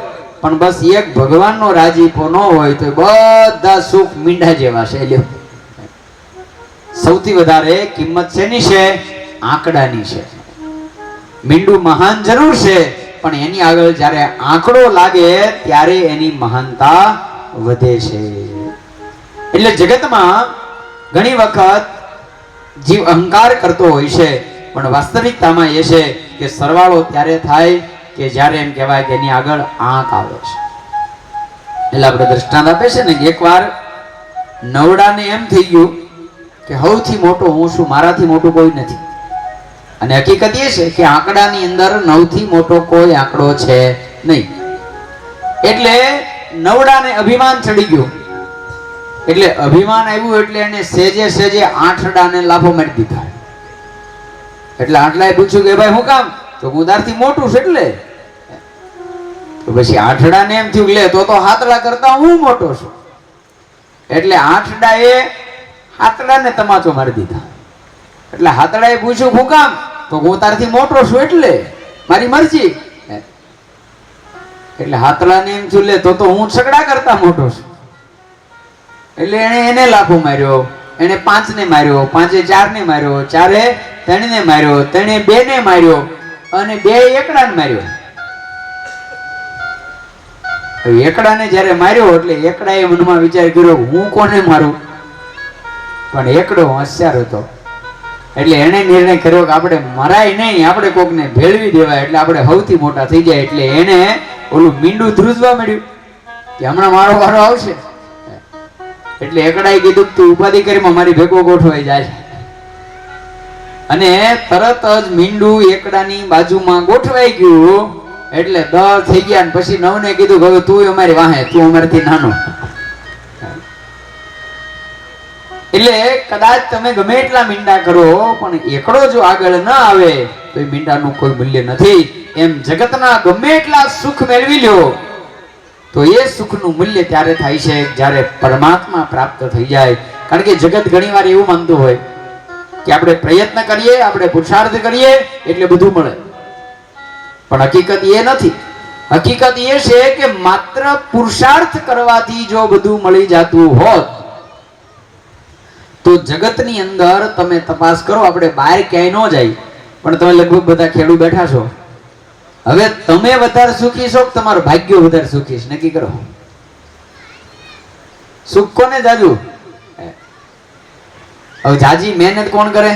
Speaker 2: પણ બસ એક ભગવાનનો રાજીપો ન હોય તો બધા સુખ મીંડા જેવા છે. લ્યો, સૌથી વધારે કિંમત શેની છે? આંકડાની છે. મીંડું મહાન જરૂર છે પણ એની આગળ જ્યારે આંકડો લાગે ત્યારે એની મહાનતા વધે છે. એટલે જગતમાં ઘણી વખત જીવ અહંકાર કરતો હોય છે પણ વાસ્તવિકતામાં એ છે કે સરવાળો ત્યારે થાય કે જ્યારે એમ કહેવાય કે એની આગળ આંક આવે છે. એટલે આપણે દ્રષ્ટાંત આપે છે ને કે એકવાર નવડાને એમ થઈ ગયું કે સૌથી મોટો હું છું, મારાથી મોટું કોઈ નથી. અને હકીકત એ છે કે આંકડાની અંદર 9 થી મોટો કોઈ આંકડો છે નહીં. એટલે નવડાને અભિમાન ચડી ગયું. એટલે અભિમાન આવ્યું એટલે એને સેજે સેજે આઠડાને લાફો મારી દીધા. એટલે આટલાએ પૂછ્યું કે ભાઈ હું કામ? તો હું તારથી મોટું છું એટલે. તો પછી આઠડાને એમ થયું લે તો હાથડા કરતા હું મોટો છું. એટલે આઠડાએ હાથડાને તમાચો મારી દીધા. એટલે હાથડાએ પૂછ્યું હું કામ? તો હું તારથી મોટો છું એટલે મારી મરજી. એટલે હાથડાને એમ થયું લે તો હું છગડા કરતા મોટો છું. એટલે એને લાફો માર્યો. એને 5 ને માર્યો, 5 એ 4 ને માર્યો, 4 એ 3 ને માર્યો, 3 એ 2 ને માર્યો અને 2 એ એકડાને માર્યો. એકડાને જ્યારે માર્યો એટલે એકડાએ મનમાં વિચાર કર્યો હું કોને મારું? પણ એકડો હોશિયાર હતો એટલે એને નિર્ણય કર્યો કે આપણે મરાય નહીં, આપણે કોકને ભેળવી દેવાય એટલે આપણે સૌથી મોટા થઈ જાય. એટલે એને ઓલું મીંડું ધ્રુજવા મળ્યું કે હમણાં મારો વારો આવશે. એટલે એકડાએ કીધું તું ઉપાધિ કરીમાં મારી ભેગો ગોઠવાઈ જાય. અને તરત જ મીંડું એકડાની બાજુમાં ગોઠવાઈ ગયું. એટલે 10 થઈ ગયા ને પછી 9 ને કીધું હવે તું અમારી વાહે, તું અમારાથી નાનો. એટલે કદાચ તમે ગમે એટલા મીંડા કરો પણ એકડો જો આગળ ન આવે તો એ મીંડાનું કોઈ મૂલ્ય નથી. એમ જગતના ગમે એટલા સુખ મેળવી લ્યો તો એ સુખનું મૂલ્ય ત્યારે થાય છે જ્યારે પરમાત્મા પ્રાપ્ત થઈ જાય. કારણ કે જગત ઘણીવાર એવું માનતું હોય કે આપણે પ્રયત્ન કરીએ, આપણે પુરુષાર્થ કરીએ એટલે બધું મળે. પણ હકીકત એ નથી. હકીકત એ છે કે માત્ર પુરુષાર્થ કરવાથી જો બધું મળી જતું હોત તો જગતની અંદર તમે તપાસ કરો, આપણે બહાર ક્યાંય ન જાય પણ તમે લગભગ બધા ખેડૂ બેઠા છો. હવે તમે વધારે સુખી છો કે તમારું ભાગ્ય વધારે સુખી છે? નક્કી કરો. સુખ કોને જાજુ? હવે જાજી મહેનત કોણ કરે?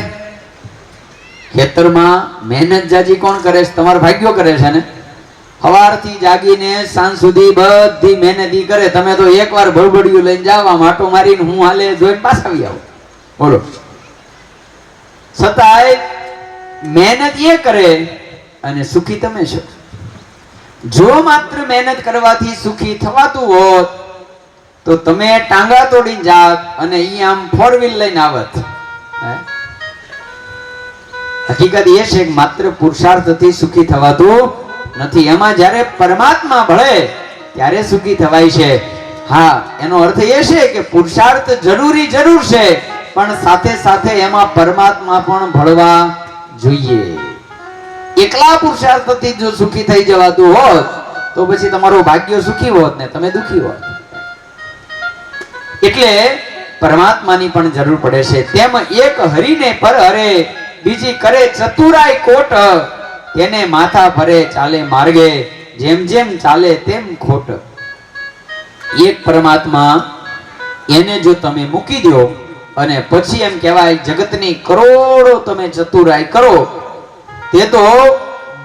Speaker 2: ખેતરમાં મહેનત જાજી કોણ કરે છે? તમારું ભાગ્યો કરે છે ને. સવારથી જાગીને સાંજ સુધી બધી મહેનત કરે. તમે તો એકવાર ભળભળિયું લઈને જાવ, આમ આટો મારીને હું હાલે જોઈને પાછા આવી આવો. બોલો. છતાંય મહેનત એ કરે અને સુખી તમે છો. જો માત્ર મહેનત કરવાથી સુખી થવાતું હોત તો તમે ટાંગા તોડીને જાત અને ઈ આમ 4 વ્હીલ લઈને આવત. હકીકત એ છે કે માત્ર પુરુષાર્થથી સુખી થવાતું નથી. એમાં જ્યારે પરમાત્મા ભળે ત્યારે સુખી થવાય છે. હા, એનો અર્થ એ છે કે પુરુષાર્થ જરૂર છે પણ સાથે સાથે એમાં પરમાત્મા પણ ભળવા જોઈએ. એકલા પુરુષાર્થથી જો સુખી થઈ જવાતું હોત તો પછી તમારું ભાગ્ય સુખી હોત ને તમે દુખી હોત. એટલે પરમાત્માની પણ જરૂર પડે છે. તેમ એક હરીને પર હરે, બીજી કરે ચતુરાઈ કોટ, તેને માથા ભરે ચાલે માર્ગે, જેમ જેમ ચાલે તેમ ખોટ. એક પરમાત્મા એને જો તમે મૂકી દો અને પછી એમ કહેવાય જગતની કરોડો તમે ચતુરાઈ કરો તે તો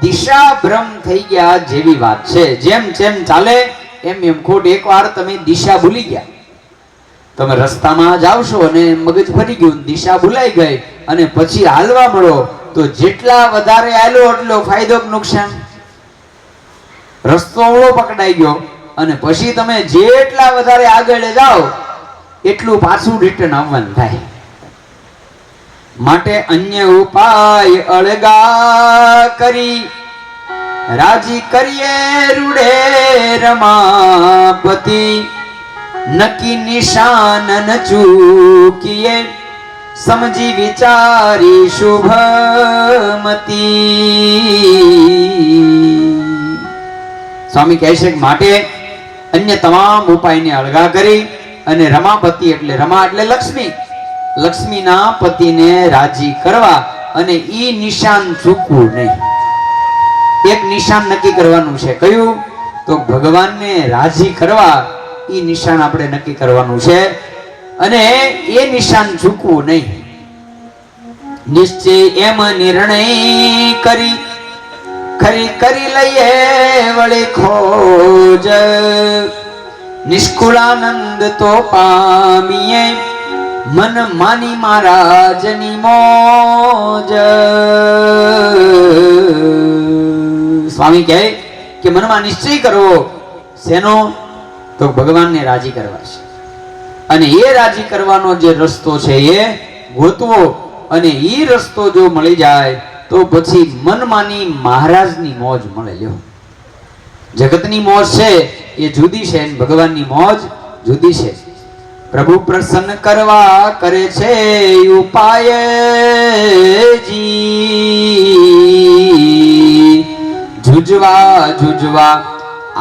Speaker 2: દિશા ભ્રમ થઈ ગયા જેવી વાત છે. જેમ જેમ ચાલે એમ એમ ખોટ. એકવાર તમે દિશા ભૂલી ગયા, તમે રસ્તામાં જાવશો અને મગજ ફરી ગયું, દિશા ભૂલાઈ ગઈ અને પછી હાલવા મળો તો જેટલા વધારે હાલો એટલો ફાયદો કે નુકસાન? રસ્તો ઓળો પકડાઈ ગયો અને પછી તમે જેટલા વધારે આગળ જાઓ એટલું પાછું રિટર્ન આવવાનું થાય. માટે અન્ય ઉપાય અળગા કરી રાજી કરીએ રૂડે રમાપતિ, નકી નિશાન ન ચૂકીએ સમજી વિચારી શુભમતી. સ્વામી કહે છે કે માટે અન્ય તમામ ઉપાયને અળગા કરી અને રમાપતિ એટલે રમા એટલે લક્ષ્મી, લક્ષ્મીના પતિને રાજી કરવા અને ઈ નિશાન ચૂકવું નહીં. એક નિશાન નક્કી કરવાનું છે. કયું? તો ભગવાનને રાજી કરવા ઈ નિશાન આપણે નક્કી કરવાનું છે અને એ નિશાન ચૂકવું નહીં. નિશ્ચય એમ નિર્ણય કરી ખરી કરી લઈએ વળી ખોજ, નિષ્કુળાનંદ તો પામીએ મન માની મહારાજની મોજ. સ્વામી કહે કે મનમાં નિશ્ચય કરવો શેનો? તો ભગવાનને રાજી કરવા છે. અને એ રાજી કરવાનો જે રસ્તો છે એ ગોતવો, અને એ રસ્તો જો મળી જાય તો પછી મનમાની મહારાજની મોજ મળે. લ્યો, જગતની મોજ છે એ જુદી છે, અને ભગવાનની મોજ જુદી છે. પ્રભુ પ્રસન્ન કરવા કરે છે ઉપાય જી, જુજવા જુજવા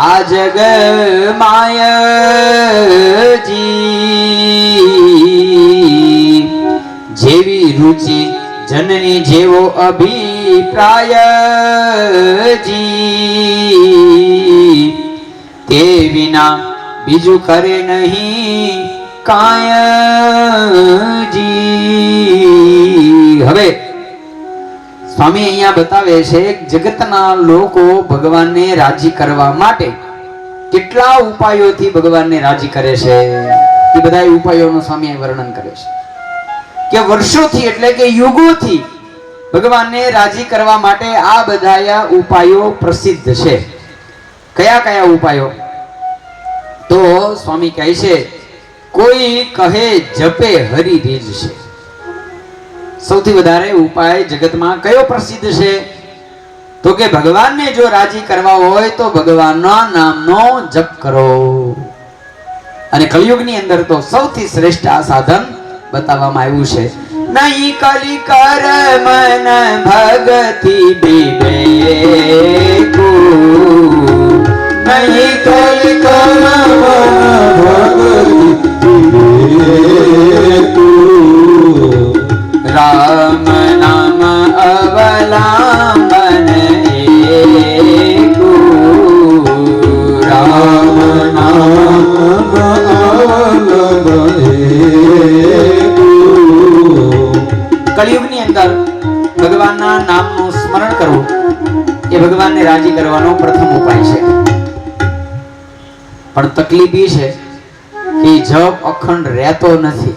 Speaker 2: આ જગ માયજી, જેવી રુચિ જનની જેવો અભિપ્રાય જી, તે વિના બીજું કરે નહીં કાયજી. હવે સ્વામી અહીંયા બતાવે છે જગતના લોકો ભગવાનને રાજી કરવા માટે કેટલા ઉપાયોથી ભગવાનને રાજી કરે છે. એ બધા ઉપાયોનું સ્વામી વર્ણન કરે છે કે વર્ષોથી એટલે કે યુગોથી ભગવાનને રાજી કરવા માટે આ બધા ઉપાયો પ્રસિદ્ધ છે. કયા કયા ઉપાયો? તો સ્વામી કહે છે કોઈ કહે જપે હરિ રીજ છે. સૌથી વધારે ઉપાય જગતમાં કયો પ્રસિદ્ધ છે? તો કે ભગવાનને જો રાજી કરવા હોય તો ભગવાનના નામનો જપ કરો. અને કલિયુગની અંદર તો સૌથી શ્રેષ્ઠ આ સાધન બતાવવામાં આવ્યું છે. નહીં કલી કર મન ભગતિ વિવેકુ, નહીં કલી કર રામ નામ અવલંબન એકુ, રામ નામ અવલંબન એકુ. કલિયુગની અંદર ભગવાનના નામનું સ્મરણ કરવું એ ભગવાનને રાજી કરવાનો પ્રથમ ઉપાય છે. પણ તકલીફ એ છે કે જપ અખંડ રહેતો નથી.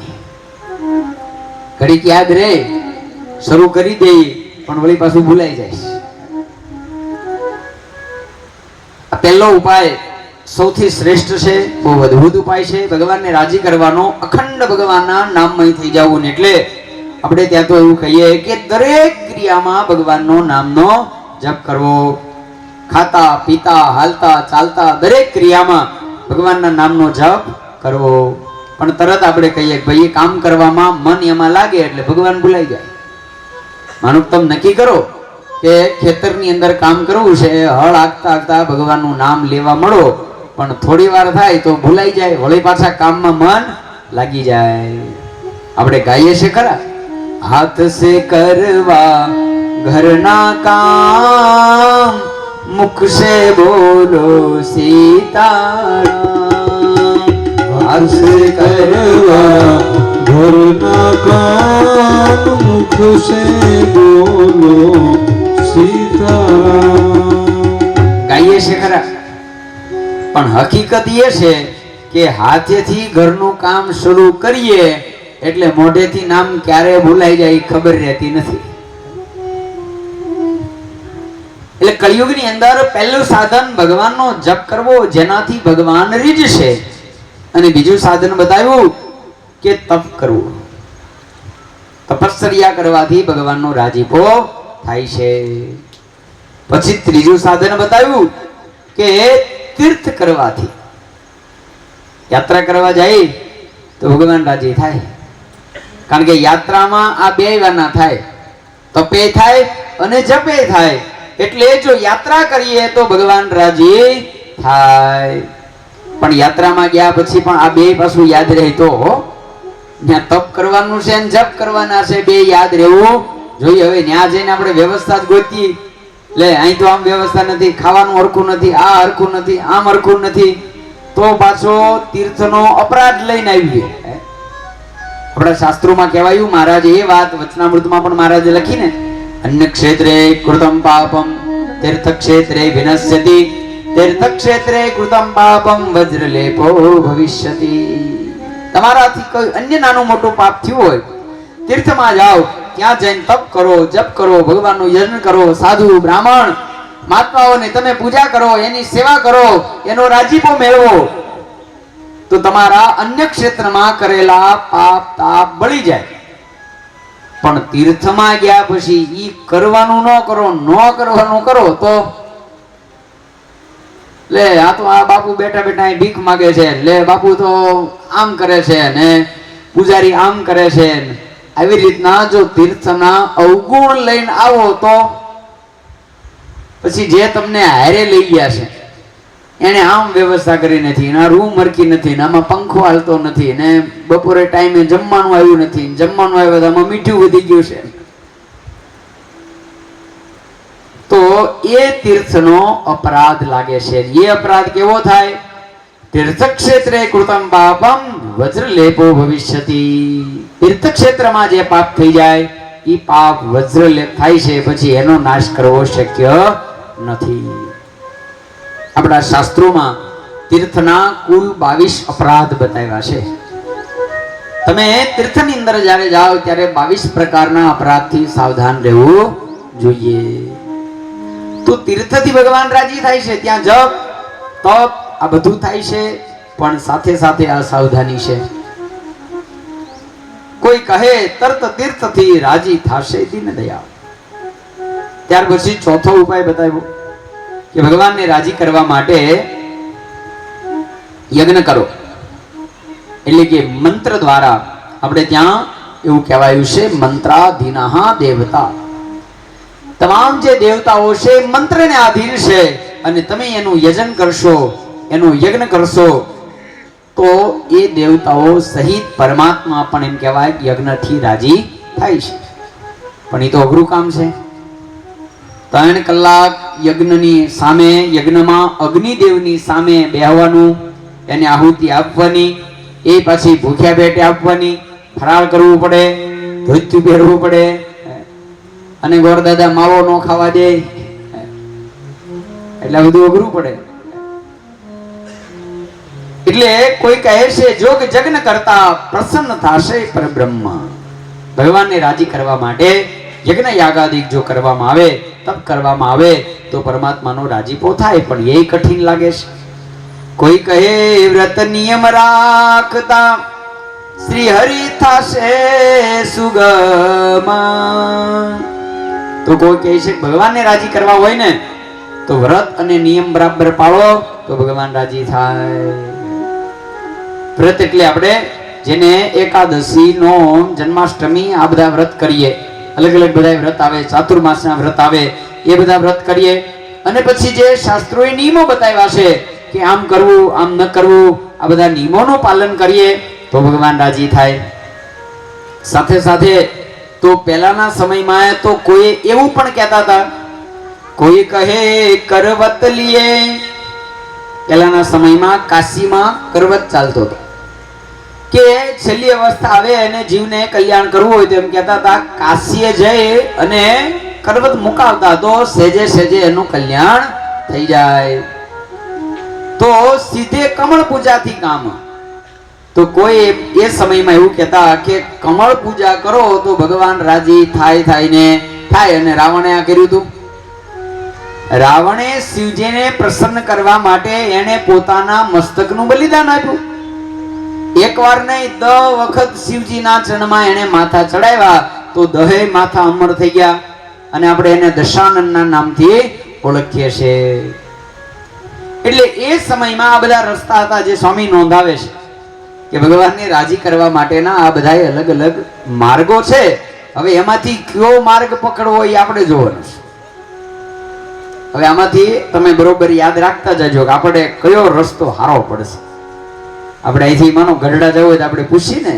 Speaker 2: ઘડીક યાદ રહે, શરૂ કરી દે પણ વળી પાછું ભૂલાઈ જાય. આ પહેલો ઉપાય સૌથી શ્રેષ્ઠ છે, બહુ અદ્ભુત ઉપાય છે ભગવાનને રાજી કરવાનો. અખંડ ભગવાનના નામમય થઈ જવું. એટલે આપણે ત્યાં તો એવું કહીએ કે દરેક ક્રિયામાં ભગવાનનો નામનો જપ કરવો. ખાતા પીતા હાલતા ચાલતા દરેક ક્રિયામાં ભગવાનના નામનો જપ કરવો. પણ તરત આપણે કહીએ કે ભાઈ કામ કરવામાં મન એમાં લાગે એટલે ભગવાન ભૂલાઈ જાય. માનો તમે નક્કી કરો કે ખેતરની અંદર કામ કરવું છે, હળ આગતા આગતા ભગવાનનું નામ લેવા મળો, પણ થોડી વાર થાય તો ભૂલાઈ જાય, વળી પાછા કામમાં મન લાગી જાય. આપણે ગાઈએ છે ખરા, હાથ સે કરવા ઘરના કામ, મુખ સે બોલો સીતારામ. હાથ સે કરવા
Speaker 3: ઘરના કામ, મુખ સે બોલો સીતારામ.
Speaker 2: ગાઈએ છે ખરા, પણ હકીકત એ છે કે હાથેથી ઘરનું કામ શરૂ કરીએ એટલે મોઢેથી નામ ક્યારે ભૂલાઈ જાય ખબર રહેતી નથી. એટલે કળિયુગની અંદર પહેલું સાધન ભગવાનનો જપ કરવો, જેનાથી ભગવાન રીઝશે. અને બીજું સાધન બતાવ્યું કે તપ કરવું. તપશ્ચર્યા કરવાથી ભગવાનનો રાજીપો થાય છે. પછી ત્રીજું સાધન બતાવ્યું કે તીર્થ કરવાથી. યાત્રા કરવા જાય તો ભગવાન રાજી થાય. કારણ કે યાત્રામાં આ બે વાના થાય, તપે થાય અને જપે થાય. એટલે જો યાત્રા કરીએ તો ભગવાન રાજી થાય. પણ યાત્રામાં ગયા પછી પણ આ બે પાછું યાદ રહે તો ત્યાં તપ કરવાનું છે અને જપ કરવાના છે, બે યાદ રહેવું જોઈએ. હવે ત્યાં જઈને આપણે વ્યવસ્થા જ ગોતીએ, લે અહીં તો આમ વ્યવસ્થા નથી, ખાવાનું હરખું નથી, આ હરખું નથી, આમ હરખું નથી, તો પાછો તીર્થનો અપરાધ લઈને આવીએ. આપણા શાસ્ત્રોમાં કહેવાયું, મહારાજે એ વાત વચનામૃતમાં પણ મહારાજે લખીને, અન્ય ક્ષેત્રે કૃતમ પાપમ તીર્થ ક્ષેત્રે વિનશ્યતિ, તીર્થ ક્ષેત્રે કૃતમ પાપમ વજ્રલેપો ભવિષ્યતિ. તમારાથી કોઈ અન્ય નાનું મોટું પાપ થયું હોય, તીર્થમાં જાઓ, ત્યાં જઈને તપ કરો, જપ કરો, ભગવાનનું યજ્ઞ કરો, સાધુ બ્રાહ્મણ મહાત્માઓને તમે પૂજા કરો, એની સેવા કરો, એનો રાજીપો મેળવો. તો તમારા અન્ય ક્ષેત્રમાં કરેલા પાપ તાપ બળી જાય. પણ તીર્થમાં ગયા પછી ઈ કરવાનું ન કરો, ન કરવાનું કરો તો લે આ તો આ બાપુ બેઠા બેઠા અહીં ભીખ માગે છે, લે બાપુ તો આમ કરે છે ને પૂજારી આમ કરે છે. આવી રીતના જો તીર્થના અવગુણ લઈને આવો તો પછી જે તમને હારે લઈ ગયા છે એને આમ વ્યવસ્થા કરી નથી, એના રૂમ મરકી નથી, ને આમાં પંખો હાલતો નથી, ને બપોરે ટાઈમે જમવાનું આવ્યું નથી, જમવાનું આવ્યું આમાં મીઠું વધી ગયું છે, તો એ તીર્થનો અપરાધ લાગે છે. એ અપરાધ કેવો થાય? તીર્થક્ષેત્રે કૃતમ પાપમ વજ્રલેપો ભવિષ્યતિ. તીર્થક્ષેત્રમાં જે પાપ થઈ જાય એ પાપ વજ્રલેપ થાય છે, પછી એનો નાશ કરવો શક્ય નથી. આપણા શાસ્ત્રોમાં તીર્થના કુલ 22 અપરાધ બતાવ્યા છે. તમે તીર્થની અંદર જ્યારે જાઓ ત્યારે 22 પ્રકારના અપરાધથી સાવધાન રહેવું જોઈએ. તો તીર્થથી ભગવાન રાજી થાય છે, ત્યાં જપ તપ આ બધું થાય છે, પણ સાથે સાથે આ સાવધાની છે. કોઈ કહે તર્ત તીર્થથી રાજી થાશે દીન દયા. ત્યાર પછી ચોથો ઉપાય બતાવ્યો કે ભગવાનને રાજી કરવા માટે યજ્ઞ કરો, એટલે કે મંત્ર દ્વારા. આપણે ત્યાં એવું કહેવાયું છે મંત્રાધીનઃ દેવતા. તમામ જે દેવતાઓ છે મંત્રને આધીન છે, અને તમે એનું યજન કરશો, એનું યજ્ઞ કરશો તો એ દેવતાઓ સહિત પરમાત્મા પણ એમ કહેવાય યજ્ઞથી રાજી થાય છે. પણ એ તો અઘરું કામ છે. 3 કલાક યજ્ઞની સામે, યજ્ઞમાં અગ્નિદેવની સામે બેહવાનું, એને આહુતિ આપવાની, એ પછી ભૂખ્યા પેટે આપવાની, ફરાળ કરવું પડે, ધોતિયું પહેરવું પડે, અને ગોરદાદા માવો ન ખાવા દે, એટલે બધું અઘરું પડે. એટલે કોઈ કહે છે જોગ જગ્ન કરતા પ્રસન્ન થશે પરબ્રહ્મ. ભગવાનને રાજી કરવા માટે યજ્ઞ યાગાદિક જો કરવામાં આવે, તપ કરવામાં આવે તો પરમાત્માનો રાજીપો થાય, પણ એ કઠિન લાગે છે. કોઈ કહે વ્રત નિયમ રાખતા શ્રી હરિ થશે સુગમ. તો કોઈ કહે છે ભગવાનને રાજી કરવા હોય ને તો વ્રત અને નિયમ બરાબર પાળો તો ભગવાન રાજી થાય. વ્રત એટલે આપણે જેને એકાદશી, નોમ, જન્માષ્ટમી આ બધા વ્રત કરીએ, અલગ અલગ બધા વ્રત આવે, ચાતુર્માસના વ્રત આવે, એ બધા વ્રત કરીએ, અને પછી જે શાસ્ત્રોએ નિયમો બતાવ્યા છે કે આમ કરવું આમ ન કરવું, આ બધા નિયમોનું પાલન કરીએ તો ભગવાન રાજી થાય. સાથે સાથે તો પહેલાના સમયમાં તો કોઈ એવું પણ કહેતા હતા, કોઈ કહે કરવત લીએ. પહેલાના સમયમાં કાશીમાં કરવત ચાલતો હતો કે છેલ્લી અવસ્થા આવે અને જીવને કલ્યાણ કરવું હોય તો એમ કહેતા હતા કાશીએ જઈ અને કરવત મુકાવતા તો સેજે સેજે એનું કલ્યાણ થઈ જાય. તો સીધે કમળ પૂજાથી કામ. તો કોઈ એ સમયમાં એવું કહેતા કે કમળ પૂજા કરો તો ભગવાન રાજી થાય ને થાય. અને રાવણે આ કર્યું હતું. રાવણે શિવજીને પ્રસન્ન કરવા માટે એને પોતાના મસ્તકનું બલિદાન આપ્યું. એકવાર નહીં 10 વખત શિવજીના ચરણમાં એને માથા ચડાવ્યા તો 10 માથા અમર થઈ ગયા, અને આપણે એને દશાનનના નામથી ઓળખીએ છીએ. એટલે એ સમયમાં આ બધા રસ્તા હતા જે સ્વામી નોંધાવે છે કે ભગવાનને રાજી કરવા માટેના આ બધા અલગ અલગ માર્ગો છે. હવે એમાંથી કયો માર્ગ પકડવો એ આપણે જોવાનું છે. હવે આમાંથી તમે બરોબર યાદ રાખતા જજો કે આપણે કયો રસ્તો હારો પડશે. આપણે અહીંથી માનો ગઢડા જવું હોય તો આપણે પૂછીએ ને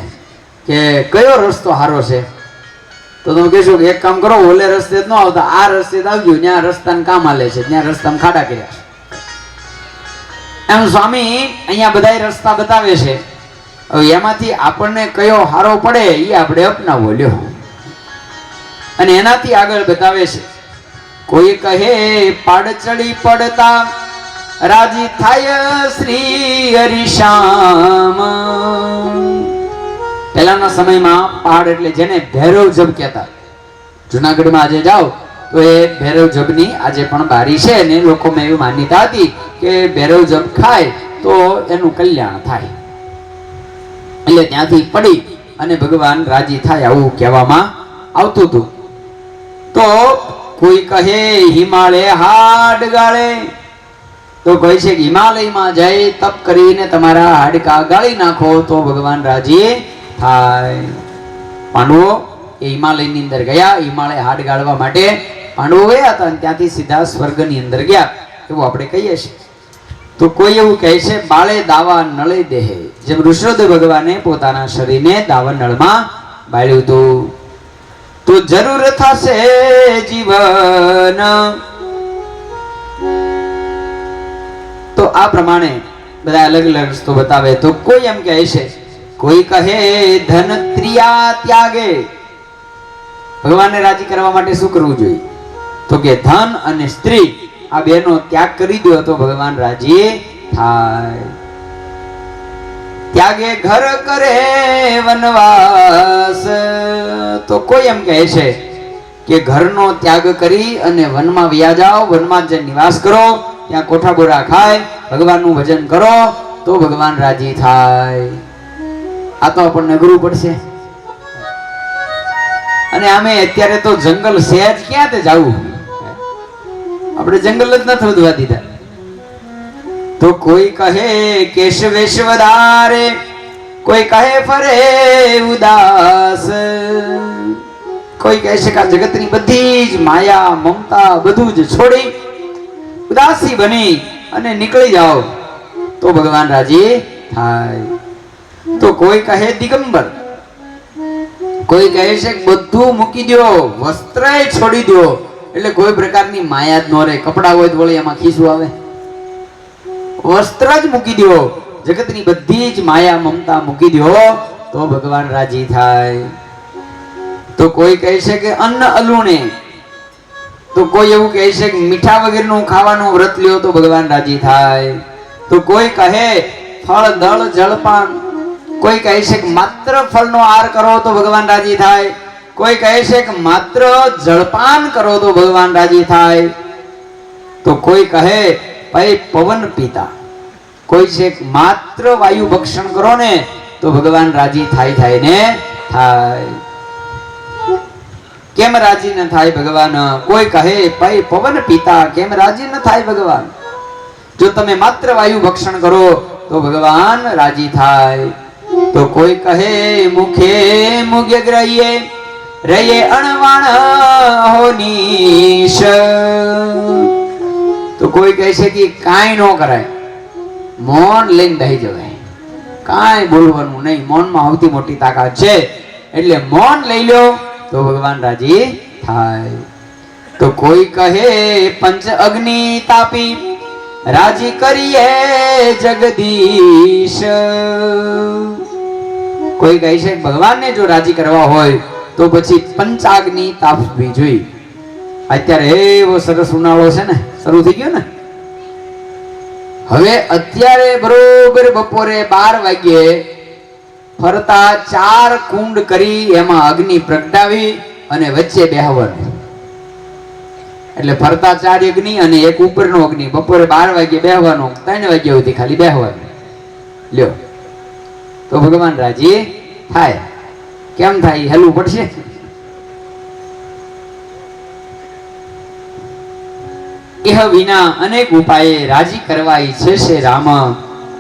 Speaker 2: કે કયો રસ્તો હારો છે, તો તમે કહેશો કે એક કામ કરો, ઓલે રસ્તે જ ન આવતા આ રસ્તે જ આવજો, ત્યાં રસ્તાને કામ હાલે છે, ત્યાં રસ્તામાં ખાડા કર્યા છે. એમ સ્વામી અહીંયા બધા રસ્તા બતાવે છે. હવે એમાંથી આપણને કયો હારો પડે એ આપણે અપનાવો લ્યો. અને એનાથી આગળ બતાવે છે, કોઈ કહે પાડ ચડી પડતા રાજી થાય શ્રી હરિશ્યામ. પહેલાના સમયમાં પહાડ એટલે જેને ભૈરવ જબ કહેતા. જુનાગઢમાં આજે જાઓ તો એ ભૈરવ જબની આજે પણ બારી છે, ને લોકોમાં એવી માન્યતા હતી કે ભૈરવ જબ ખાય તો એનું કલ્યાણ થાય. એટલે ત્યાંથી પડી અને ભગવાન રાજી થાય આવું કહેવામાં આવતું હતું. તો કોઈ કહે હિમાલય હાડ ગાળે, તો કહે છે કે હિમાલયમાં જઈ તપ કરીને તમારા હાડકા ગાળી નાખો તો ભગવાન રાજી થાય. પાંડવો એ હિમાલયની અંદર ગયા. હિમાલય હાડ ગાળવા માટે પાંડવો ગયા હતા અને ત્યાંથી સીધા સ્વર્ગની અંદર ગયા એવું આપણે કહીએ છીએ. તો કોઈ એવું કહે છે બાળે દાવા નળે દેહે, જેમ ઋષભદેવ ભગવાને પોતાના શરીરને દાવા નળમાં બાળ્યું હતું. તો જરૂર થશે જીવન. તો આ પ્રમાણે બધા અલગ અલગ રસ્તો બતાવે. તો કોઈ એમ કહે છે, કોઈ કહે ધન ત્રિયા ત્યાગે, ભગવાનને રાજી કરવા માટે શું કરવું જોઈએ? તો કે ધન અને સ્ત્રી આ બેનો ત્યાગ કરી દો તો ભગવાન રાજી થાય. ત્યાગે ઘર કરે વનવાસ, તો કોઈ એમ કહે છે કે ઘરનો ત્યાગ કરી અને વનમાં વ્યા જાઓ, વનમાં જે નિવાસ કરો, ત્યાં કોઠા બોરા ખાય, ભગવાનનું ભજન કરો તો ભગવાન રાજી થાય. આ તો આપણને અઘરું પડશે. અને આમે અત્યારે તો જંગલ શહેર ક્યાં તે જવું, આપણે જંગલ જ નથી વધવા દીધા. તો કોઈ કહે કેશવેશ વધારે, કોઈ કહે ફરે ઉદાસ, કોઈ કહે છે કે આ જગતની બધી જ માયા મમતા બધું જ છોડી ઉદાસી બની અને નીકળી જાઓ તો ભગવાન રાજી થાય. તો કોઈ કહે દિગંબર, કોઈ કહે છે કે બધું મૂકી દો, વસ્ત્રય છોડી દો, એટલે કોઈ પ્રકારની માયા જ ન રહે. કપડા હોય તો વળી એમાં ખીસું આવે, વસ્ત્ર જ મૂકી દો, જગતની બધી જ માયા મમતા મૂકી દો તો ભગવાન રાજી થાય. તો કોઈ કહે છે કે અન્ન અલુણે, તો કોઈ એવું કહે છે કે મીઠા વગરનું ખાવાનું વ્રત લ્યો તો ભગવાન રાજી થાય. તો કોઈ કહે ફળ દળ જળપાન, કોઈ કહે છે કે માત્ર ફળનો આહાર કરો તો ભગવાન રાજી થાય, કોઈ કહે છે કે માત્ર જળપાન કરો તો ભગવાન રાજી થાય. તો કોઈ કહે ભાઈ પવન પીતા, કોઈ છે કે માત્ર વાયુ ભક્ષણ કરો ને તો ભગવાન રાજી થાય ને થાય. કેમ રાજી ન થાય ભગવાન? કોઈ કહે ભાઈ પવન પીતા, કેમ રાજી ન થાય ભગવાન? જો તમે માત્ર વાયુ ભક્ષણ કરો તો ભગવાન રાજી થાય. તો કોઈ કહે મુખે મુગ્ય ગ્રહીએ રહીએ અણવાણ હોનીશ, તો કોઈ કહે છે કે કાંઈ ન કરાય, મૌન લઈને બેહી જવાય, કાંઈ બોલવાનું નહીં, મૌનમાં સૌથી મોટી તાકાત છે, એટલે મૌન લઈ લો તો ભગવાન રાજી થાય. તો કોઈ કહે પંચ અગ્નિ તાપી રાજી કરીએ જગદીશ, કોઈ કહે છે ભગવાનને જો રાજી કરવા હોય તો પછી પંચાગ્નિ તાપવી જોઈએ. અત્યારે એવો સરસ ઉનાળો છે ને, શરૂ થઈ ગયો ને, હવે અત્યારે બરોબર બપોરે 12 વાગ્યે ફરતા 4 કુંડ કરી એમાં અગ્નિ પ્રગટાવી અને વચ્ચે બેહવાનું, એટલે ફરતા 4 અગ્નિ અને એક ઉપરનો અગ્નિ, બપોરે 12 વાગ્યે બેહવાનો, 3 વાગ્યા સુધી ખાલી બેહવાનું. લ્યો તો ભગવાન રાજી થાય. કેમ થાય? હેલવું પડશે. એહ વિના અનેક ઉપાયે રાજી કરવા ઈચ્છે છે રામ,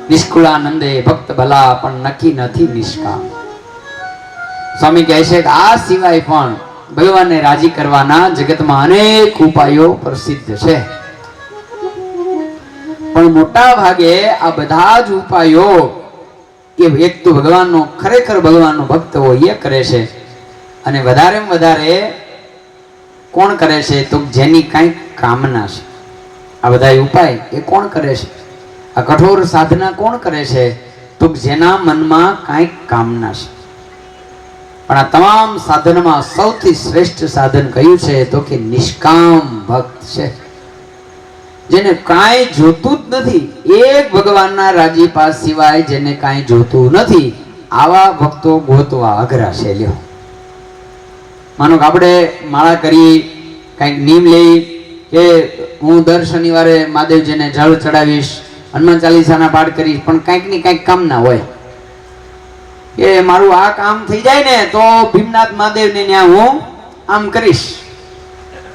Speaker 2: નિષ્કુળાનંદે ભક્ત ભલા પણ નક્કી નથી નિષ્કામ. સ્વામી કહે છે કે આ સિવાય પણ ભગવાનને રાજી કરવાના જગતમાં અનેક ઉપાયો પ્રસિદ્ધ છે, પણ મોટા ભાગે આ બધા જ ઉપાયો એ એક તો ભગવાનનો ખરેખર ભગવાનનો ભક્ત હોય એ કરે છે, અને વધારેમાં વધારે કોણ કરે છે? તો જેની કાંઈક કામના છે. આ બધા ઉપાય એ કોણ કરે છે? આ કઠોર સાધના કોણ કરે છે? તો જેના મનમાં કાંઈક કામના છે. પણ આ તમામ સાધનમાં સૌથી શ્રેષ્ઠ સાધન કયું છે? તો કે નિષ્કામ ભક્ત છે, જેને કાંઈ જોતું જ નથી, એક ભગવાનના રાજીપા સિવાય જેને કાંઈ જોતું નથી, આવા ભક્તો ગોતવા અઘરા છે. લ્યો, માનો કે આપણે માળા કરી, કાંઈક નિયમ લઈ કે હું દર શનિવારે મહાદેવજીને જળ ચડાવીશ, હનુમાન ચાલીસાના પાઠ કરીશ, પણ કાંઈક ની કાંઈક કામના હોય. કે મારું આ કામ થઈ જાય ને તો ભીમનાથ મહાદેવને ત્યાં હું આમ કરીશ.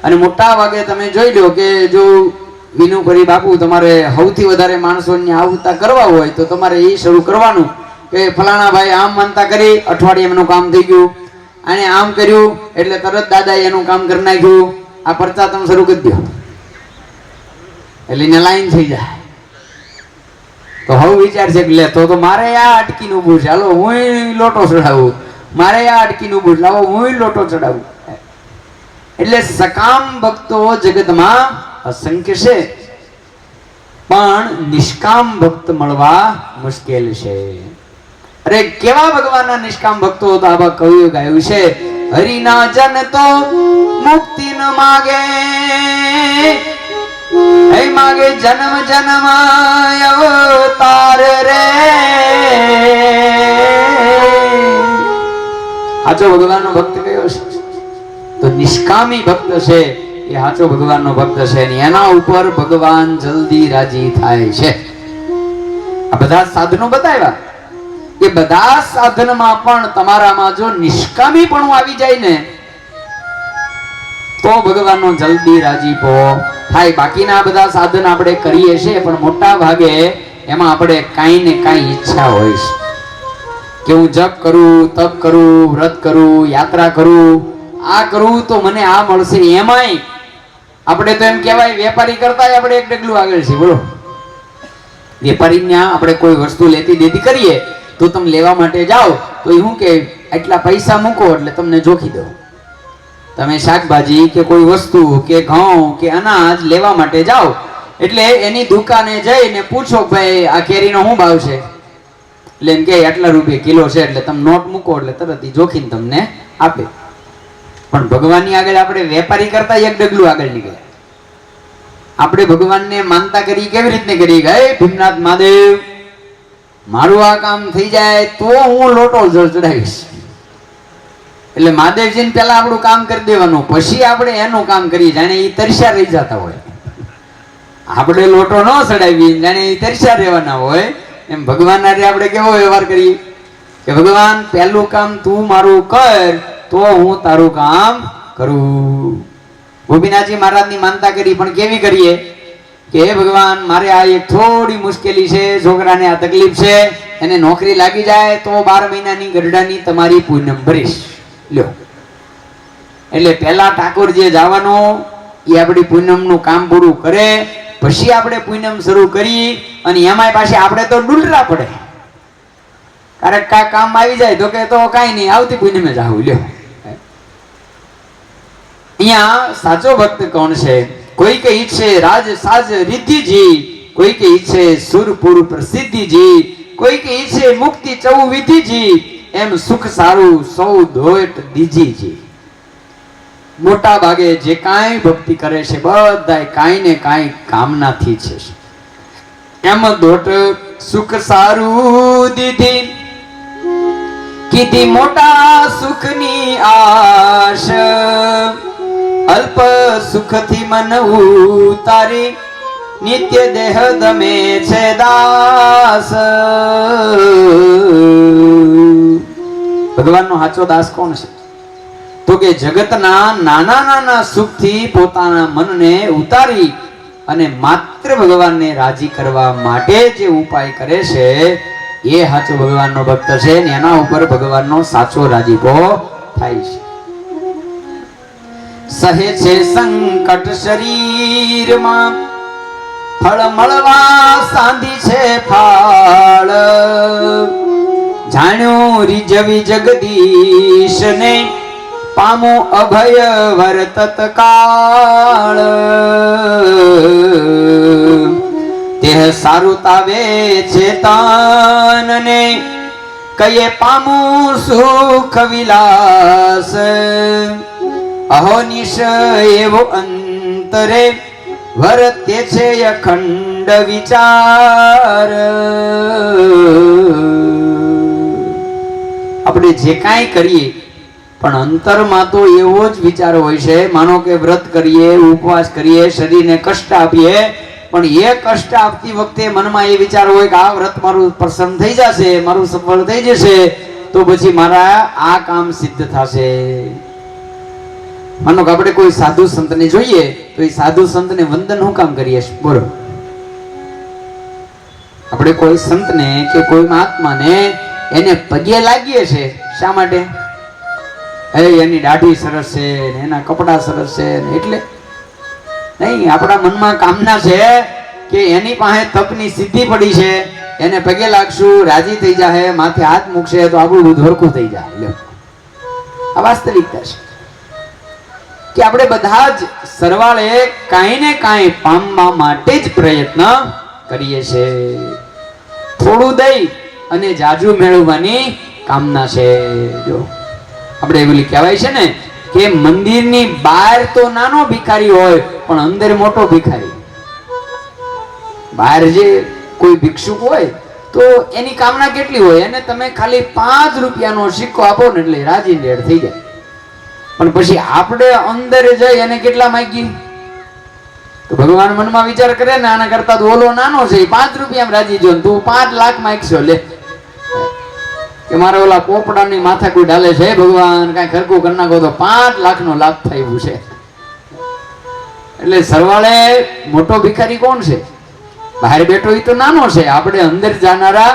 Speaker 2: અને મોટા ભાગે તમે જોઈ લો કે જો વિનુપરી બાપુ તમારે સૌથી વધારે માણસોને આવતા કરવા હોય તો તમારે એ શરૂ કરવાનું કે ફલાણા ભાઈ આમ માનતા કરી અઠવાડિયે એમનું કામ થઈ ગયું, અને આમ કર્યું એટલે તરત દાદાએ એનું કામ કરી નાખ્યું. આ પરચા તમે શરૂ કરી દો એટલે એને લાઈન થઈ જાય. તો હવે વિચાર છે કે લે તો મારે આ અટકીનું ઊભું છે, હાલો હું લોટો ચડાવું, મારે આ અટકીનું ઊભું છે, લાવો હું લોટો ચડાવું. એટલે સકામ ભક્તો જગતમાં અસંખ્ય છે, પણ નિષ્કામ ભક્ત મળવા મુશ્કેલ છે. અરે કેવા ભગવાનના નિષ્કામ ભક્તો તો આવા કવિઓ ગાયું છે, હરિના જન તો મુક્તિ ન માગે, હે માગે જન્મ જન્મ અવતાર રે. સાચો ભગવાનનો ભક્ત કયો છે? તો નિષ્કામી ભક્ત છે એ સાચો ભગવાનનો ભક્ત છે, અને એના ઉપર ભગવાન જલ્દી રાજી થાય છે. આ બધા સાધનો બતાવ્યા, એ બધા સાધનમાં પણ તમારામાં જો નિષ્કામીપણું આવી જાય ને તો ભગવાનનો જલ્દી રાજીપો થાય. બાકીના બધા સાધન આપણે કરીએ છીએ પણ મોટા ભાગે એમાં આપણે કાંઈ ને કાંઈ ઈચ્છા હોય છે કે હું જપ કરું, તપ કરું, વ્રત કરું, યાત્રા કરું, આ કરું તો મને આ મળશે. એમાંય આપણે તો એમ કહેવાય વેપારી કરતા આપણે એક ડગલું આગળ છે. બોલો, વેપારીને આપણે કોઈ વસ્તુ લેતી દેતી કરીએ તો તમે લેવા માટે જાઓ તો એ શું કે આટલા પૈસા મૂકો એટલે તમને જોખી દો. તમે શાકભાજી કે કોઈ વસ્તુ કે ઘઉં કે અનાજ લેવા માટે જાઓ એટલે એની દુકાને જઈને પૂછો ભાઈ આ કેરીનો શું ભાવ છે, એટલે એમ કે આટલા રૂપિયા કિલો છે, એટલે તમે નોટ મૂકો એટલે તરત જોખીને તમને આપે. પણ ભગવાનની આગળ આપણે વેપારી કરતા એક ડગલું આગળ નીકળે. આપણે ભગવાનને માનતા કરી કેવી રીતને કરી ગયે ભીમનાથ મહાદેવ મારું આ કામ થઈ જાય તો હું લોટો ચડાવીશ. એટલે મહાદેવજીને પેલા આપણું કામ કરી દેવાનું, પછી આપણે એનું કામ કરીએ જાણે એ તરસ્યા રહી જતા હોય. આપણે લોટો ન ચડાવી જાણે એ તરસ્યા રહેવાના હોય એમ ભગવાન હારે આપણે કેવો વ્યવહાર કરીએ કે ભગવાન પહેલું કામ તું મારું કર તો હું તારું કામ કરું. ગોપીનાથજી મહારાજની માનતા કરી પણ કેવી કરીએ કે હે ભગવાન મારે આ એક થોડી મુશ્કેલી છે, છોકરાને આ તકલીફ છે, એને નોકરી લાગી જાય તો 12 મહિનાની ગરડાની તમારી પૂનમ ભરીશ. લ્યો, એટલે પહેલા ઠાકોર જે જવાનો એ આપણી પૂનમનું કામ પૂરું કરે પછી આપણે પૂનમ શરૂ કરી, અને એમાંય પાછી આપણે તો ડુલરા પડે. ક્યારેક કા કામ આવી જાય તો કે તો કાંઈ નહીં આવતી પૂનમે જ આવું. લ્યો, અહીંયા સાચો ભક્ત કોણ છે? કોઈ કે ઈચ્છે રાજ સાજ રિદ્ધિજી, કોઈ કે ઈચ્છે સુરપુર પ્રસિદ્ધિજી, કોઈ કે ઈચ્છે મુક્તિ ચૌવિધિજી, એમ સુખ સારું સૌ ધોટ દીજીજી. મોટા ભાગે જે કાંઈ ભક્તિ કરે છે બધાય કાંઈ ને કાંઈ કામનાથી છે. એમ ધોટ સુખ સારું દીધી, કીધી મોટા સુખની આશ, અલ્પ સુખથી મન ઉતારી, નિત્ય દેહ દમે છે દાસ. ભગવાનનો સાચો દાસ કોણ છે? તો કે જગતના નાના નાના સુખથી પોતાના મનને ઉતારી અને માત્ર ભગવાનને રાજી કરવા માટે જે ઉપાય કરે છે એ સાચો ભગવાનનો ભક્ત છે, ને એના ઉપર ભગવાનનો સાચો રાજીપો થાય છે. સહે છે સંકટ શરીરમાં, ફળ મળવા સાંધી છે ફાળ, જાણ્યું રીઝવી જગદીશ ને, પામો અભય વર તત્કાળ. તેહ સારું તાવે છે તાન ને, કયે પામું સુખ વિલાસ. અહોનિશ એવો અંતરે વર્તે છે અખંડ વિચાર. આપણે જે કાંઈ કરીએ પણ અંતરમાં તો એવો જ વિચાર હોય છે. માનો કે વ્રત કરીએ, ઉપવાસ કરીએ, શરીરને કષ્ટ આપીએ, પણ એ કષ્ટ આપતી વખતે મનમાં એ વિચાર હોય કે આ વ્રત મારું પ્રસન્ન થઈ જશે, મારું સફળ થઈ જશે, તો પછી મારા આ કામ સિદ્ધ થશે. માનો કે આપણે કોઈ સાધુ સંતને જોઈએ તો એ સાધુ સંતને વંદન શું કામ કરીએ છીએ? બોલો. આપણે કોઈ સંતને કે કોઈ મહાત્માને એને પગે લાગીએ છે શા માટે? એની દાઢી સરસ છે ને એના કપડા સરસ છે ને એટલે નહીં. આપણા મનમાં કામના છે કે એની પાસે તપની સિદ્ધિ પડી છે, એને પગે લાગશું, રાજી થઈ જાય, માથે હાથ મૂકશે તો આપણું બધું હરખું થઈ જાય. લ્યો, આ વાસ્તવિકતા છે કે આપણે બધા જ સરવાળે કાંઈ ને કાંઈ પામવા માટે જ પ્રયત્ન કરીએ છે. થોડું દઈ અને જાજુ મેળવવાની કામના છે. જો આપણે એવું કહેવાય છે ને કે મંદિરની બહાર તો નાનો ભિખારી હોય પણ અંદર મોટો ભિખારી. બહાર જે કોઈ ભિક્ષુક હોય તો એની કામના કેટલી હોય, એને તમે ખાલી 5 રૂપિયાનો સિક્કો આપો ને એટલે રાજી રેડ થઈ જાય. પણ પછી આપણે અંદર જઈ અને કેટલા માંગી તો ભગવાન મનમાં વિચાર કરે ને આના કરતા તો ઓલો નાનો છે, 5 રૂપિયામાં રાજી જો, તું 5 લાખ માંગશો લે કે મારે ઓલા પોપડાની માથા કોઈ ડાલે છે, ભગવાન કાંઈ ખરકું કરી નાખો તો 5 લાખનો લાભ થયું છે. એટલે સરવાળે મોટો ભિખારી કોણ છે? બહાર બેઠો એ તો નાનો છે, આપણે અંદર જાનારા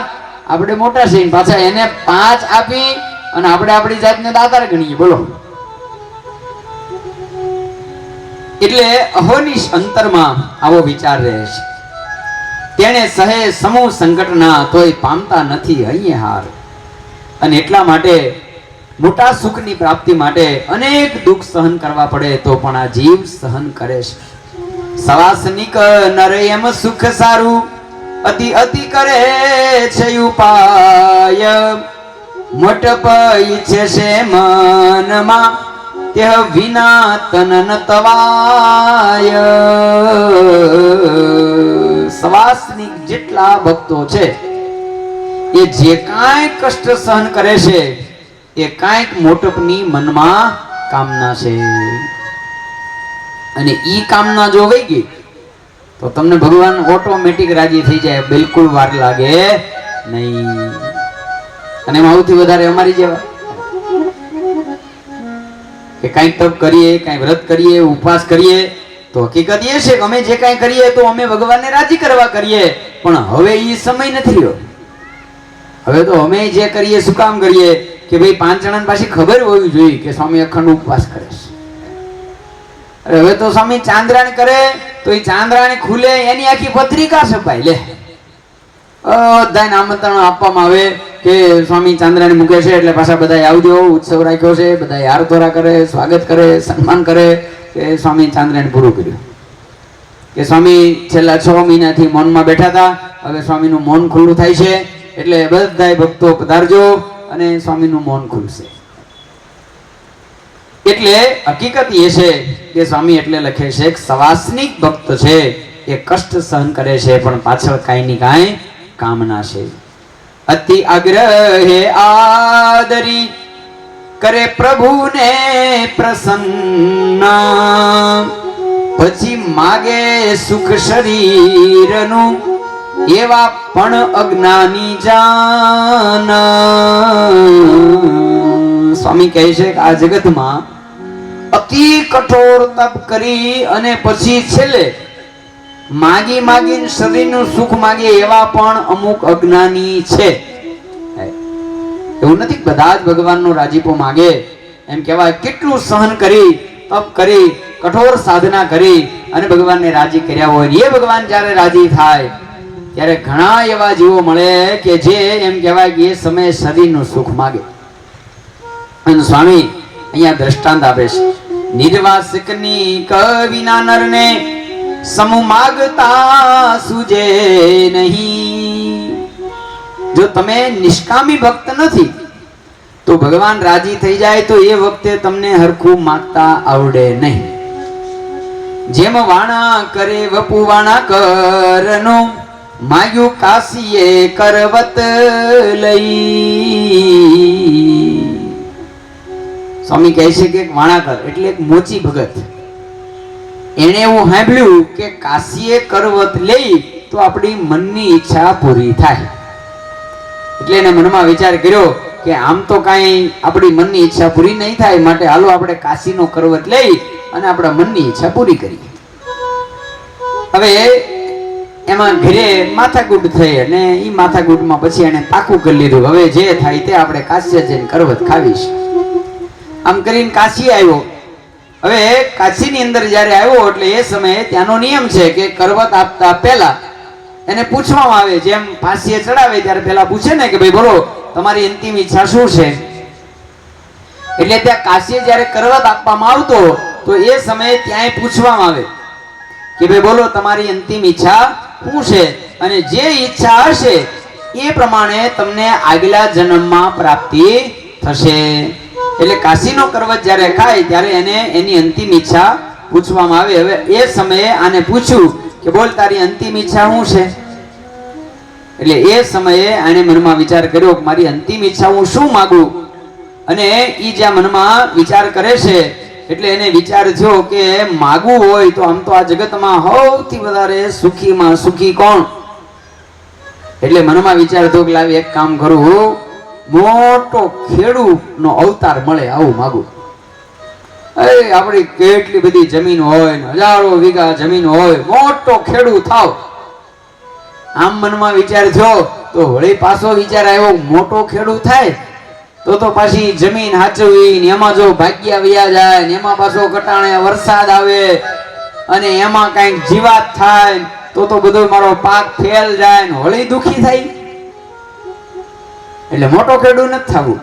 Speaker 2: આપણે મોટા છે. પાછા એને 5 આપી અને આપણે આપણી જાતને દાતાર ગણીએ. બોલો. એટલે અહોનિશ અંતરમાં આવો વિચાર રહે છે. તેણે સહે સમૂહ સંકટના તોય પામતા નથી અહીંયા હાર. અને એટલા માટે મોટા સુખની પ્રાપ્તિ માટે અનેક દુઃખ સહન કરવા પડે તો પણ આ જીવ સહન કરે છે. સવાસનિક નરે એમ સુખ સારું અતિ અતિ કરે છે ઉપાય. મોટપ ઈચ્છે છે મનમાં તે વિના તનન તવાય. સવાસનિક જેટલા ભક્તો છે એ જે કાંઈ કષ્ટ સહન કરે છે એ કાંઈક મોટપની મનમાં કામના છે. અને ઈ કામના જો વહી ગઈ તો તમને ભગવાન ઓટોમેટિક રાજી થઈ જાય, બિલકુલ વાર લાગે નહીં. અને એમાં સૌથી વધારે અમારી જેવા કે કાંઈક તપ કરીએ, કાંઈ વ્રત કરીએ, ઉપવાસ કરીએ તો હકીકત એ છે કે અમે જે કાંઈ કરીએ તો અમે ભગવાનને રાજી કરવા કરીએ. પણ હવે એ સમય નથી રહ્યો. હવે તો અમે જે કરીએ શું કામ કરીએ કે ભાઈ 5 જણાને પાછી ખબર હોવી જોઈએ કે સ્વામી અખંડ ઉપવાસ કરે છે. હવે તો સ્વામી ચાંદ્રાણી કરે તો એ ચાંદ્રાણી ખુલે એની આખી પત્રિકા છપાય. લે બધાને આમંત્રણ આપવામાં આવે કે સ્વામી ચાંદ્રાણી મૂકે છે એટલે પાછા બધા આવજો, ઉત્સવ રાખ્યો છે, બધા હાર ધોરા કરે, સ્વાગત કરે, સન્માન કરે કે સ્વામી ચાંદ્રાણી પૂરું કર્યું. કે સ્વામી છેલ્લા 6 મહિનાથી મૌનમાં બેઠા હતા, હવે સ્વામીનું મૌન ખુલ્લું થાય છે એટલે બધાય ભક્તો પધારજો અને સ્વામીનું મૌન ખુલશે. એટલે હકીકત એ છે કે સ્વામી એટલે લખે છે કે સવાસનિક ભક્ત છે એ કષ્ટ સહન કરે છે પણ પાછળ કાંઈ ની કાંઈ કામના છે. અતિ આગ્રહે આદરી કરે પ્રભુને પ્રસન્ન. પછી માગે સુખ શરીરનું એવા પણ અજ્ઞાની જાન. સ્વામી કહે છે કે આ જગતમાં અતિ કઠોર તપ કરી અને પછી છેલ્લે માગી માગીને શરીરનું સુખ માગે એવા પણ અમુક અજ્ઞાની છે. એવું નથી બધા જ ભગવાનનો રાજીપો માગે એમ કહેવાય. કેટલું સહન કરી, તપ કરી, કઠોર સાધના કરી અને ભગવાનને રાજી કર્યા હોય, એ ભગવાન જ્યારે રાજી થાય ત્યારે ઘણા એવા જીવો મળે કે જે એમ કહેવાય કે એ સમયે શરીરનું સુખ માગે. અને સ્વામી અહીંયા દ્રષ્ટાંત આપે છે. નિર્વાસિકની કવિના નરને સમૂહ માગતા સુજે નહીં. જો તમે નિષ્કામી ભક્ત નથી તો ભગવાન રાજી થઈ જાય તો એ વખતે તમને હરખું માગતા આવડે નહીં. જેમ વાણા કરે વપુ વાણા કરનો માગ્યું કાશીએ કરવત લઈ. સ્વામી કહે છે કે વાણાકર એટલે એક મોચી ભગત, એને એવું સાંભળ્યું કે કાશીએ કરવત લઈ તો આપણી મનની ઈચ્છા પૂરી થાય. એટલે એને મનમાં વિચાર કર્યો કે આમ તો કાંઈ આપણી મનની ઈચ્છા પૂરી નહીં થાય, માટે હાલો આપણે કાશીનો કરવત લઈ અને આપણા મનની ઈચ્છા પૂરી કરીએ. હવે એમાં ઘરે માથાકૂટ થઈ અને એ માથાકૂટમાં પછી એને પાકું કરી લીધું, હવે જે થાય તે આપણે કાશી જઈને કરવત ખાવીશ. આમ કરીને કાશી આવ્યો. હવે કાશીની અંદર જ્યારે આવ્યો એટલે એ સમયે ત્યાંનો નિયમ છે કે કરવત આપતા પહેલા એને પૂછવામાં આવે, જેમ ફાંસીએ ચડાવે ત્યારે પહેલા પૂછે ને કે ભાઈ બોલો તમારી અંતિમ ઈચ્છા શું છે. એટલે ત્યાં કાશીએ જ્યારે કરવત આપવામાં આવતો તો એ સમયે ત્યાંય પૂછવામાં આવે કે ભાઈ બોલો તમારી અંતિમ ઈચ્છા શું છે, અને જે ઈચ્છા હશે એ પ્રમાણે તમને આગલા જન્મમાં પ્રાપ્તિ થશે. એટલે કાશીનો કરવત જ્યારે ખાય ત્યારે એને એની અંતિમ ઈચ્છા પૂછવામાં આવે. હવે એ સમયે આને પૂછ્યું કે બોલ તારી અંતિમ ઈચ્છા શું છે. એટલે એ સમયે આને મનમાં વિચાર કર્યો કે મારી અંતિમ ઈચ્છા હું શું માંગુ. અને ઈ જ્યાં મનમાં વિચાર કરે છે એટલે એને વિચાર થયો કે માગવું હોય તો આમ તો આ જગતમાં સૌથી વધારે સુખીમાં સુખી કોણ. એટલે મનમાં વિચાર થયો કે લાવી એક કામ કરું, મોટો ખેડૂતનો અવતાર મળે આવું માગું. આપણી કેટલી બધી જમીન હોય ને હજારો વીઘા જમીન હોય, મોટો ખેડૂત થાવ. આમ મનમાં વિચાર થયો તો વળી પાછો વિચાર આવ્યો મોટો ખેડૂત થાય તો પાછી જમીન હાચવવી ને એમાં જો ભાગ્યા વયા જાય ને એમાં પાછો કટાણે વરસાદ આવે અને એમાં કઈક જીવાત થાય તો બધો મારો પાક ફેલ જાય ને વળી દુખી થાય. એટલે મોટો ખેડૂત નથી થવું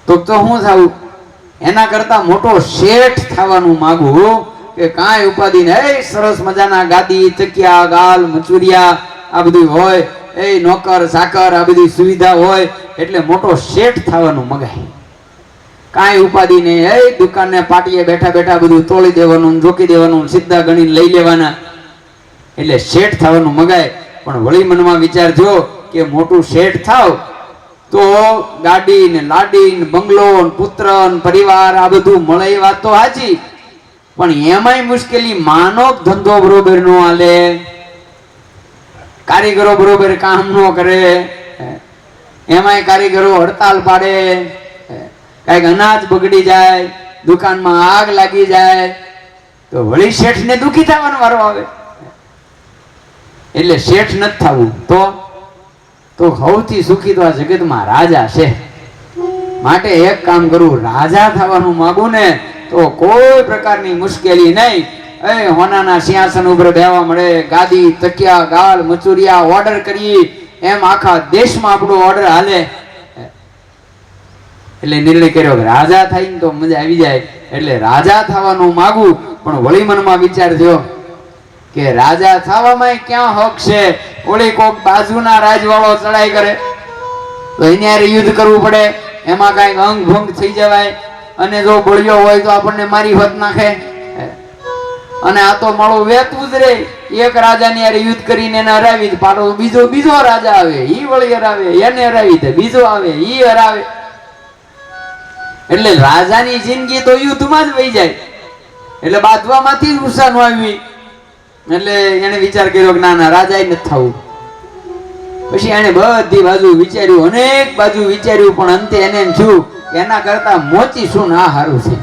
Speaker 2: તો શું થવું, એના કરતા મોટો શેઠ થવાનું માંગુ કે કાંઈ ઉપાધિ ને સરસ મજાના ગાદી તકિયા ગાલ મચુરિયા આ બધું હોય, એ નોકર ચાકર આ બધી સુવિધા હોય એટલે મોટો શેઠ થવાનું મગાય. કાંઈ ઉપાધિ નહીં, એ દુકાનને પાટીએ બેઠા બેઠા બધું તોડી દેવાનું જોકી દેવાનું સીધા ગણીને લઈ લેવાના, એટલે શેઠ થવાનું મગાય. પણ વળી મનમાં વિચાર થયો કે મોટું શેઠ થાવ તો ગાડી ને લાડી ને બંગલો ને પુત્ર ને પરિવાર આ બધું મળે એ વાત તો સાચી, પણ એમાંય મુશ્કેલી માનવ ધંધો બરોબર નો હાલે, કારીગરો બરોબર કામ ન કરે, એમાંય કારીગરો હડતાલ પાડે, કઈક અનાજ બગડી જાય, દુકાનમાં આગ લાગી જાય તો વળી શેઠ ને દુખી થવાનો વારો આવે. એટલે શેઠ નથી થવું તો સૌથી સુખી તો આ જગતમાં રાજા છે. માટે એક કામ કરું, રાજા થવાનું માંગુ ને તો કોઈ પ્રકારની મુશ્કેલી નહીં. હોનાના સિંહાસન ઉપર બેહવા મળે, ગાદી તકિયા ગાળ મચુરિયા ઓર્ડર કરી એમ આખા દેશમાં આપણો ઓર્ડર હાલે. એટલે નિર્ણય કર્યો કે રાજા થાય ને તો મજા આવી જાય, એટલે રાજા થવાનું માંગુ. પણ વળી મનમાં વિચાર થયો કે રાજા થવામાં ક્યાં હક છે, ઓળી કોક બાજુના રાજવાળો ચડાઈ કરે તો એને યુદ્ધ કરવું પડે, એમાં કઈક અંગ ભંગ થઈ જવાય અને જો બળ્યો હોય તો આપણને મારી હોત નાખે. અને આ તો માળું વેતું જ રે, એક રાજાની યારે યુદ્ધ કરીને એને હરાવી પાડો બીજો રાજા આવે, ઈ વળી હરાવે, એને હરાવી દે બીજો આવે ઈ હરાવે. એટલે રાજાની જિંદગી તો યુદ્ધમાં જ વહી જાય. એટલે બાંધવામાંથી જ ઉષા નો આવી. એટલે એને વિચાર કર્યો કે ના રાજા નથી થવું. પછી એને બધી બાજુ વિચાર્યું, અનેક બાજુ વિચાર્યું, પણ અંતે એને એમ થયું એના કરતા મોચી શું ના હારું છે,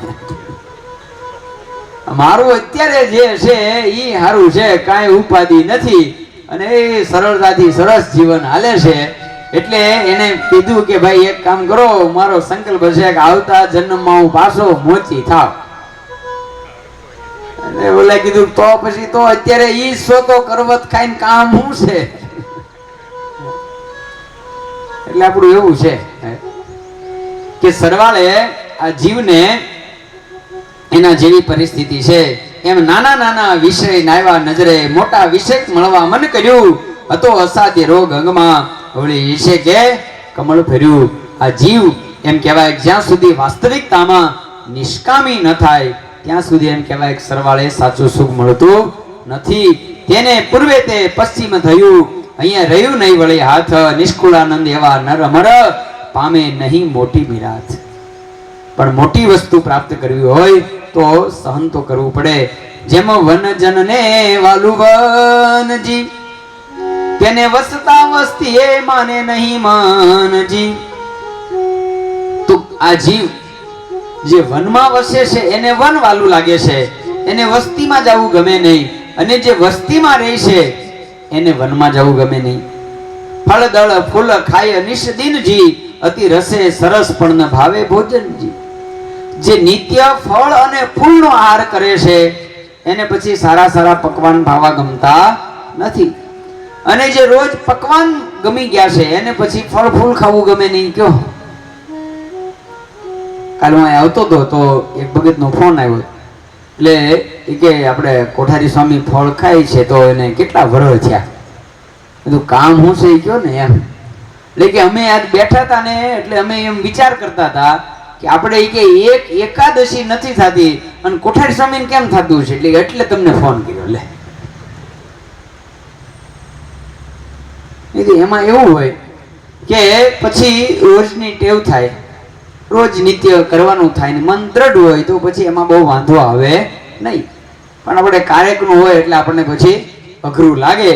Speaker 2: મારું અત્યારે જે છે એ હારું છે, કાંઈ ઉપાધિ નથી અને એ સરળતાથી સરસ જીવન હાલે છે. એટલે એને કીધું કે ભાઈ એક કામ કરો, મારો સંકલ્પ છે કે આવતા જન્મમાં હું પાછો મોચી થાવ. એટલે ઓલા કીધું તો પછી તો અત્યારે ઈ સોતો કરવત ખાઈને કામ શું છે. એટલે આપણું એવું છે કે સરવાળે આ જીવને એના જેવી પરિસ્થિતિ છે એમ નાના નાના વિષય નાવ્યા નજરે મોટા વિષય મળવા મન કર્યું, હતો અસાધ્ય રોગ અંગમાં વળી વિશે કે કમળ ફેર્યું. આ જીવ એમ કહેવાય જ્યાં સુધી વાસ્તવિકતામાં નિષ્કામી ન થાય ત્યાં સુધી એમ કહેવાય કે સરવાળે સાચું સુખ મળતું નથી. તેને પૂર્વે તે પશ્ચિમ થયું, અહીંયા રહ્યું નહીં વળી હાથ, નિષ્કુળાનંદ એવા નર અમર પામે નહીં મોટી મિરાત. પણ મોટી વસ્તુ પ્રાપ્ત કરવી હોય તો સહન તો કરવું પડે. જેમ વનજનને વાલું વનજી, તેને વસતા વસ્તી એ માને નહીં માનજી. આ જીવ જે વનમાં વસે છે એને વન વાલું લાગે છે, એને વસ્તીમાં જવું ગમે નહીં, અને જે વસ્તીમાં રહે છે એને વનમાં જવું ગમે નહીં. ફળ દળ ફૂલ ખાય નિશ દિનજી, અતિ રસે સરસ પણ ન ભાવે ભોજનજી. જે નિત્ય ફળ અને ફૂલનો આહાર કરે છે એને પછી સારા સારા પકવાન ભાવા ગમતા નથી, અને જે રોજ પકવાન ગમી ગયા છે એને પછી ફળ ફૂલ ખાવું ગમે નહીં. કયો કાલે હું આવતો હતો તો એક ભગતનો ફોન આવ્યો, એટલે એ કે આપણે કોઠારી સ્વામી ફળ ખાય છે તો એને કેટલા વર્ષ થયા? બધું કામ શું છે એ કયો ને એમ. એટલે કે અમે આજ બેઠા હતા ને એટલે અમે એમ વિચાર કરતા હતા કે આપણે કે એક એકાદશી નથી થતી અને કોઠારી સ્વામીને કેમ થતું છે, એટલે તમને ફોન કર્યો. લે એમાં એવું હોય કે પછી રોજની ટેવ થાય, રોજ નિત્ય કરવાનું થાય ને મન દ્રઢ હોય તો પછી એમાં બહુ વાંધો આવે નહીં. પણ આપણે કાર્યક્રમ હોય એટલે આપણને પછી અઘરું લાગે.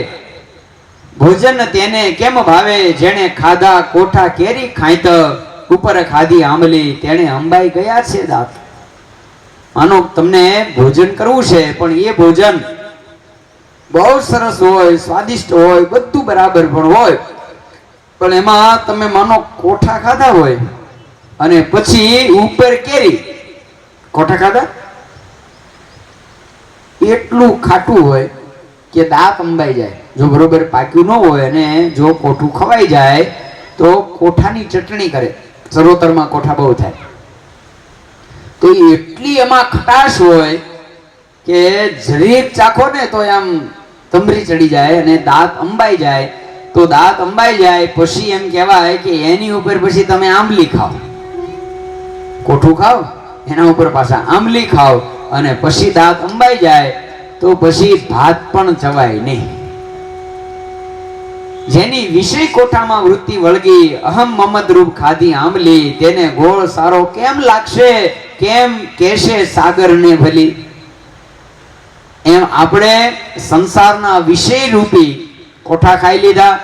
Speaker 2: ભોજન તેને કેમ ભાવે, જેણે ખાધા કોઠા કેરી ખાઈત, ઉપર ખાધી આંબલી તેણે અંબાઈ ગયા છે દાંત. માનો તમને ભોજન કરવું છે પણ એ ભોજન બહુ સરસ હોય, સ્વાદિષ્ટ હોય, બધું બરાબર પણ હોય, પણ એમાં તમે માનો કોઠા ખાધા હોય અને પછી ઉપર કેરી, કોઠા ખાધા એટલું ખાટું હોય કે દાંત અંબાઈ જાય. જો બરોબર પાક્યું ન હોય અને જો કોઠું ખવાઈ જાય તો કોઠાની ચટણી કરે, સરોતરમાં કોઠા બહુ થાય, તો એટલી એમાં ખટાશ હોય કે જરીક ચાખો ને તો આમ તમરી ચડી જાય અને દાંત અંબાઈ જાય. તો દાંત અંબાઈ જાય પછી એમ કહેવાય કે એની ઉપર પછી તમે આંબલી ખાઓ, કોઠું ખાઓ એના ઉપર પાછા આંબલી ખાઓ અને પછી દાંત અંબાઈ જાય તો પછી ભાત પણ ચવાય નહીં. જેની વિષય કોઠામાં વૃત્તિ વળગી, અહમ મમદ રૂપ ખાધી આંબલી, તેને ગોળ સારો કેમ લાગશે, કેમ કહેશે સાગરને ભલી. એમ આપણે સંસારના વિષય રૂપી કોઠા ખાઈ લીધા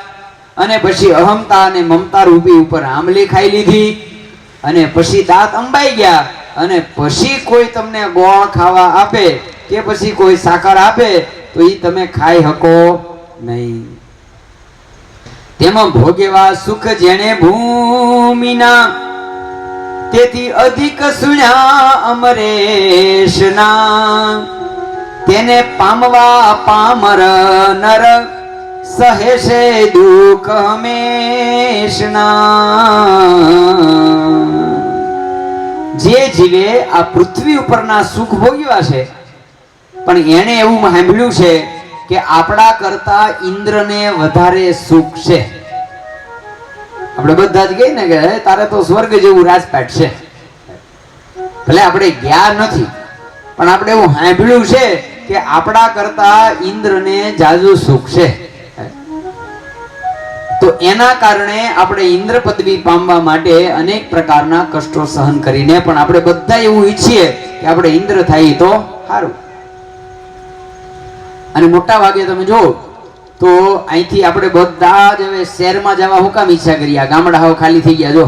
Speaker 2: અને પછી અહમતા અને મમતા રૂપી ઉપર આંબલી ખાઈ લીધી અને પછી દાંત અંબાઈ ગયા અને પછી કોઈ તમને ગોળ ખાવા આપે કે પછી કોઈ સાકર આપે તો એ તમે ખાઈ શકો નહીં. તેમાં ભોગેવા સુખ જેણે ભૂમિના, તેથી અધિક સુણ્યા અમરેશના. તેને પામવા પામર નર સહે છે દુઃખ હંમેશના. જે જીવે આ પૃથ્વી ઉપરના સુખ ભોગવ્યા છે પણ એને એવું સાંભળ્યું છે કે આપણા કરતા ઇન્દ્રને વધારે સુખ છે. આપણે બધા જ કહીએ ને કે તારે તો સ્વર્ગ જેવું રાજપાટ છે, ભલે આપણે ગયા નથી પણ આપણે એવું સાંભળ્યું છે કે આપણા કરતા ઇન્દ્રને જાજુ સુખ છે. તો એના કારણે આપણે ઇન્દ્ર પદવી પામવા માટે અનેક પ્રકારના કષ્ટો સહન કરીને પણ આપણે બધા એવું ઈચ્છીએ કે આપણે ઇન્દ્ર થાય તો સારું. અને મોટા ભાગે તમે જો તો અહીંથી આપણે બધા જ હવે શહેરમાં જવા હું કામ ઈચ્છા કરી? આ ગામડા હવે ખાલી થઈ ગયા, જો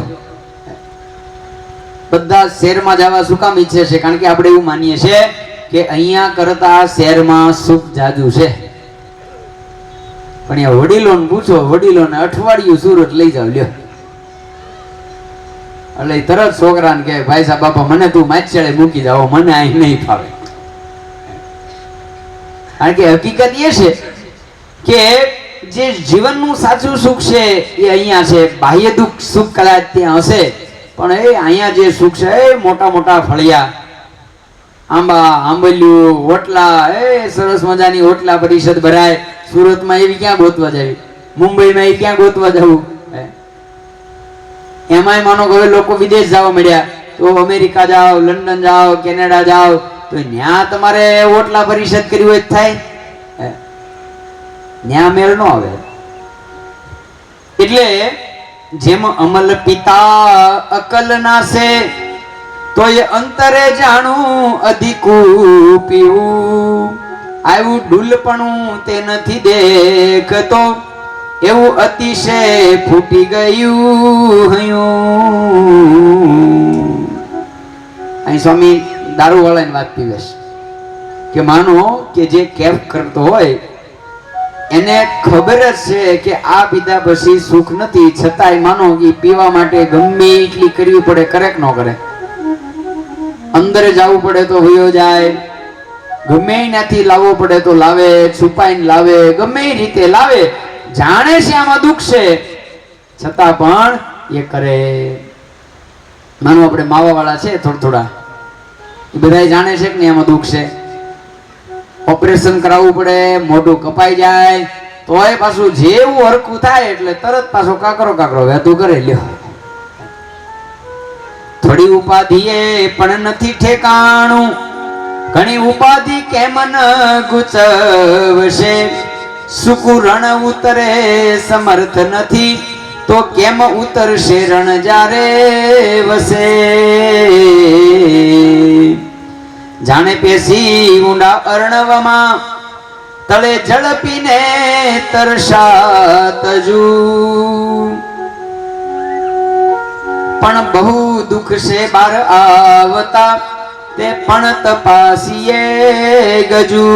Speaker 2: બધા શહેરમાં જવા શું કામ ઈચ્છે છે? કારણ કે આપણે એવું માનીએ છીએ કે અહીંયા કરતા શહેરમાં સુખ જાજુ છે. પણ એ વડીલોને પૂછો, વડીલોને અઠવાડિયું સુરત લઈ જાવ લ્યો, એટલે તરત છોકરાને કહે ભાઈ સાહેબ બાપા મને તું માછેડે મૂકી જાવ, મને અહીં નહીં ફાવે. કારણ કે હકીકત એ છે કે જે જીવનનું સાચું સુખ છે એ અહીંયા છે. બાહ્ય દુઃખ સુખ કદાચ ત્યાં હશે પણ એ અહીંયા જે સુખ છે એ મોટા મોટા ફળિયા, આંબા, આંબલિયું, ઓટલા, એ સરસ મજાની ઓટલા પરિષદ ભરાય. સુરતમાં એવી ક્યાં ગોતવા જાવી? મુંબઈમાં એ ક્યાં ગોતવા જવું? એમાંય માનો કે હવે લોકો વિદેશ જવા મળ્યા, તો અમેરિકા જાઓ, લંડન જાઓ, કેનેડા જાઓ, તો ત્યાં તમારે ઓટલા પરિષદ કરી હોય થાય, ત્યાં મેળ ન આવે. એટલે જેમ અમલ પિતા અકલ નાશે તો એ અંતરે જાણું અધિકું પીવું. આવ્યું ડુલપણું તે નથી દેખતો, એવું અતિશય ફૂટી ગયું હયું. અહીં સ્વામી દારૂ વાળાની વાત પીવે છે કે માનો કે જે કેફ કરતો હોય એને ખબર જ છે કે આ પીધા પછી સુખ નથી, છતાંય માનો કે પીવા માટે ગમે એટલી કરવી પડે, કરે કે ન કરે? અંદર જવું પડે તો વયો જાય, ગમે ત્યાંથી લાવવો પડે તો લાવે, છુપાઈને લાવે, ગમે એ રીતે લાવે, જાણે છે આમાં દુઃખ છે છતાં પણ એ કરે. માનો આપણે માવા વાળા છે થોડા એ બધા જાણે છે કે નહીં આમાં દુઃખ છે, ઓપરેશન કરાવવું પડે, મોઢું કપાઈ જાય તોય પાછું જેવું હરકું થાય એટલે તરત પાછો કાકરો વહેતું કરે લ્યો. થોડી ઉપાધિએ પણ નથી ઠેકાણું, ઘણી ઉપાધિ કેમ ન ગુચવશે, સુકુ રણ ઉતરે સમર્થ નથી તો કેમ ઉતરશે રણ જારે વસે. જાણે પેસી ઊંડા અર્ણવમાં તળે જળ પીને તરસાતજુ, પણ બહુ દુઃખ છે બાર આવતા તે પણ તપાસીએ ગજુ.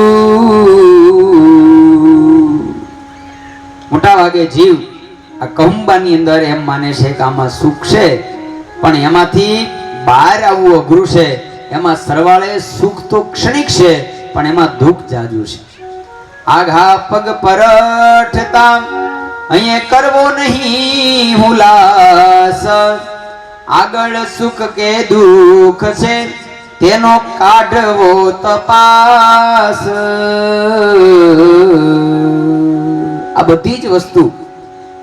Speaker 2: મોટા ભાગે જીવ આ કહુંબાની અંદર એમ માને છે કે આમાં સુખ છે, પણ એમાંથી બહાર આવવું અઘરું છે. એમાં સરવાળે સુખ તો ક્ષણિક છે પણ એમાં દુઃખ જાજુ છે. આઘા પગ પરઠતા અહીંયા કરવો નહીં હુલાસ, આગળ સુખ કે દુઃખ છે તેનો કાઢવો તપાસ. આ બધી જ વસ્તુ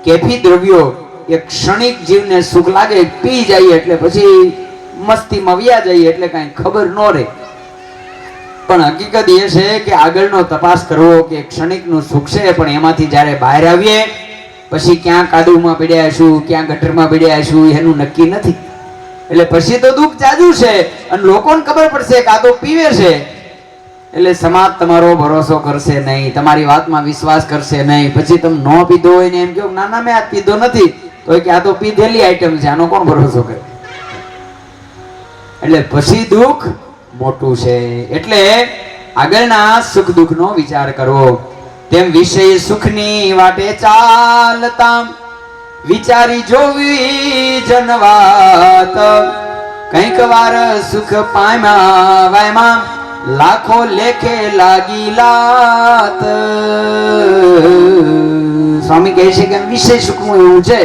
Speaker 2: કેફી દ્રવ્યો એ ક્ષણિક જીવને સુખ લાગે, પી જાય એટલે પછી મસ્તીમાં વ્યા જઈએ એટલે કાંઈ ખબર ન રહે. પણ હકીકત એ છે કે આગળનો તપાસ કરવો કે ક્ષણિકનું સુખ છે પણ એમાંથી જ્યારે બહાર આવીએ પછી ક્યાં કાદુમાં પડ્યા હશું, ક્યાં ગટરમાં પડ્યા હશું એનું નક્કી નથી. એટલે પછી તો દુઃખ જાજુ છે અને લોકોને ખબર પડશે કે આ તો પીવે છે એટલે સમાજ તમારો ભરોસો કરશે નહીં, તમારી વાતમાં વિશ્વાસ કરશે નહીં. પછી તમે ન પીધો હોય ને એમ કહો ના ના મેં આ પીધો નથી તો કે આ તો પીધેલી આઈટમ છે, આનો કોણ ભરોસો કરે? એટલે પછી દુઃખ મોટું છે. એટલે આગળના સુખ દુઃખ નો વિચાર કરવો. તેમ વિષય સુખની વાટે ચાલતા વિચારી જોવી જનવાત, કંઈક વાર સુખ પામ્યા વાયમાં લાખો લેખે લાગી લાત. સ્વામી કહે છે કે વિષય સુખનું એવું છે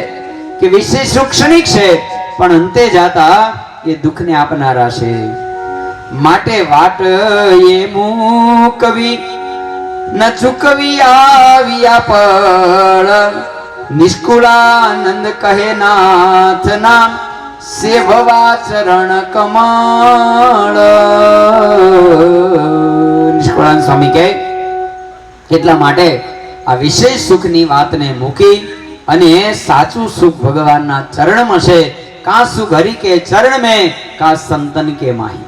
Speaker 2: કે વિષય સુખ ક્ષણિક છે પણ અંતે જાતા એ દુઃખને આપનારા છે. માટે વાટ એ મૂકવી ન ચૂકવી આવ્યા પળ, નિષ્કુળાનંદ કહે નાથ નામ સેવવા ચરણ કમળ. નિષ્કુળાનંદ સ્વામી કહે એટલા માટે આ વિશેષ સુખની વાતને મૂકી અને સાચું સુખ ભગવાનના ચરણમાં છે. કા સુખ હરિ કે ચરણ में કા સંતન કે માહી.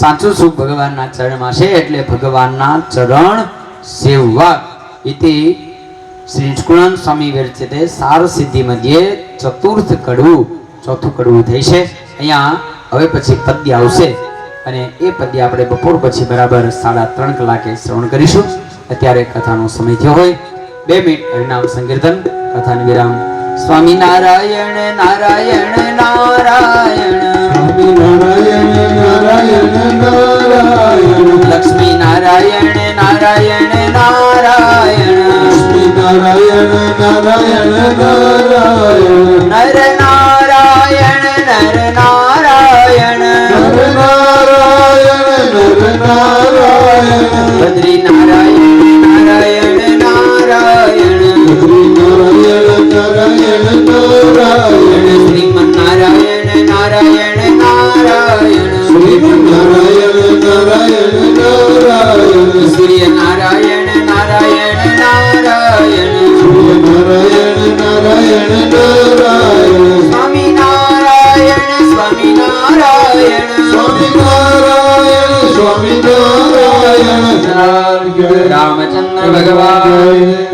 Speaker 2: સાચું સુખ ભગવાનના ચરણમાં છે એટલે ભગવાનના ચરણ સેવવા. ઇતિ શ્રી નિષ્કુળાનંદ સ્વામી વિરચિતે સાર સિદ્ધિ મધ્યે ચતુર્થ કડવું, ચોથું કડવું થઈ છે. અહીંયા હવે પછી પદ્ય આવશે અને એ પદ્ય આપણે બપોર પછી બરાબર 3:30 કલાકે શ્રવણ કરીશું. અત્યારે કથાનો સમય થયો હોય 2 મિનિટ હરિનામ સંકીર્તન, કથાનો વિરામ. સ્વામી નારાયણ નારાયણ નારાયણ,
Speaker 3: સ્વામી નારાયણ નારાયણ નારાયણ,
Speaker 2: લક્ષ્મી નારાયણ નારાયણ નારાયણ,
Speaker 3: લક્ષ્મી નારાયણ નારાયણ નારાયણ,
Speaker 2: નર નારાયણ નર નારાયણ,
Speaker 3: નર નારાયણ નર નારાયણ,
Speaker 2: બદ્રી નારાયણ નારાયણ નારાયણ,
Speaker 3: બદ્રી નારાયણ નારાયણ નારાયણ,
Speaker 2: શ્રીમન નારાયણ નારાયણ નારાયણ,
Speaker 3: શ્રીમન નારાયણ નારાયણ નારાયણ,
Speaker 2: સૂર્ય નારાયણ નારાયણ નારાયણ,
Speaker 3: સૂર્ય નારાયણ નારાયણ નારાયણ,
Speaker 2: સ્વામી નારાયણ સ્વામી નારાયણ,
Speaker 3: સ્વામી નારાયણ સ્વામી નારાયણ,
Speaker 2: રામચંદ્ર ભગવાન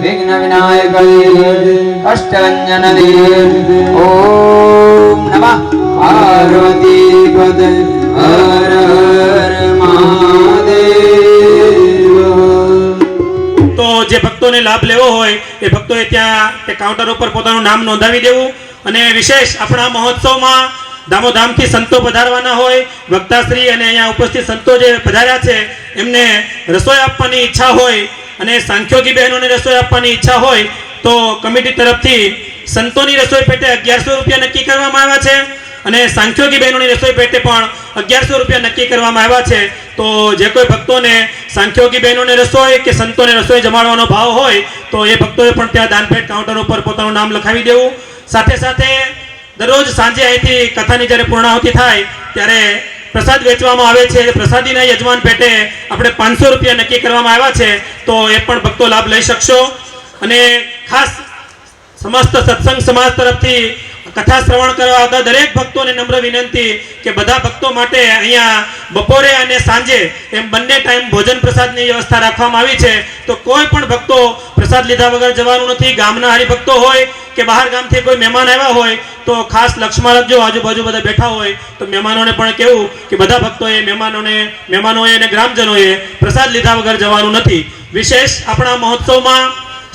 Speaker 2: વિઘ્ન વિનાયક કષ્ટભંજન દેવ. ઓમ નમઃ પાર્વતી પદ હર હર મહાદેવ.
Speaker 1: તો જે ભક્તોને લાભ લેવો હોય એ ભક્તોએ ત્યાં તે કાઉન્ટર ઉપર પોતાનું નામ નોંધાવી દેવું. અને વિશેષ આપણા મહોત્સવમાં ધામોધામથી સંતો પધારવાના હોય, વક્તાશ્રી અને અહીંયા ઉપસ્થિત સંતો જે પધાર્યા છે એમને રસોઈ આપવાની ઈચ્છા હોય અને સાંખ્યોગી બહેનોને રસોઈ આપવાની ઈચ્છા હોય તો કમિટી તરફથી સંતોની રસોઈ પેટે 1100 રૂપિયા નક્કી કરવામાં આવ્યા છે અને સાંખ્યોગી બહેનોની રસોઈ પેટે પણ 1100 રૂપિયા નક્કી કરવામાં આવ્યા છે. તો જે કોઈ ભક્તોને સાંખ્યોગી બહેનોને રસોઈ કે સંતોને રસોઈ જમાડવાનો ભાવ હોય તો એ ભક્તોએ પણ ત્યાં દાનપેટ કાઉન્ટર ઉપર પોતાનું નામ લખાવી દેવું. સાથે સાથે દરરોજ સાંજે અહીંથી કથાની જ્યારે પૂર્ણાહુતિ થાય ત્યારે પ્રસાદ વેચવામાં આવે છે. પ્રસાદીના યજમાન પેટે આપણે 500 રૂપિયા નક્કી કરવામાં આવ્યા છે. તો એ પણ ભક્તો લાભ લઈ શકશો. અને ખાસ સમસ્ત સત્સંગ સમાજ તરફથી કથા શ્રવણ કરવા આવતા દરેક ભક્તોને નમ્ર વિનંતી કે બધા ભક્તો માટે અહીંયા બપોરે અને સાંજે એમ બંને ટાઈમ ભોજન પ્રસાદની વ્યવસ્થા રાખવામાં આવી છે. તો કોઈ પણ ભક્તો પ્રસાદ લીધા વગર જવાનું નથી. ગામના હરિભક્તો હોય કે બહાર ગામથી કોઈ મહેમાન આવ્યા હોય તો ખાસ લક્ષમાં રાખજો. આજુબાજુ બધા બેઠા હોય તો મહેમાનોને પણ કહેવું કે બધા ભક્તોએ મહેમાનોએ અને ગ્રામજનોએ પ્રસાદ લીધા વગર જવાનું નથી. વિશેષ આપણા મહોત્સવમાં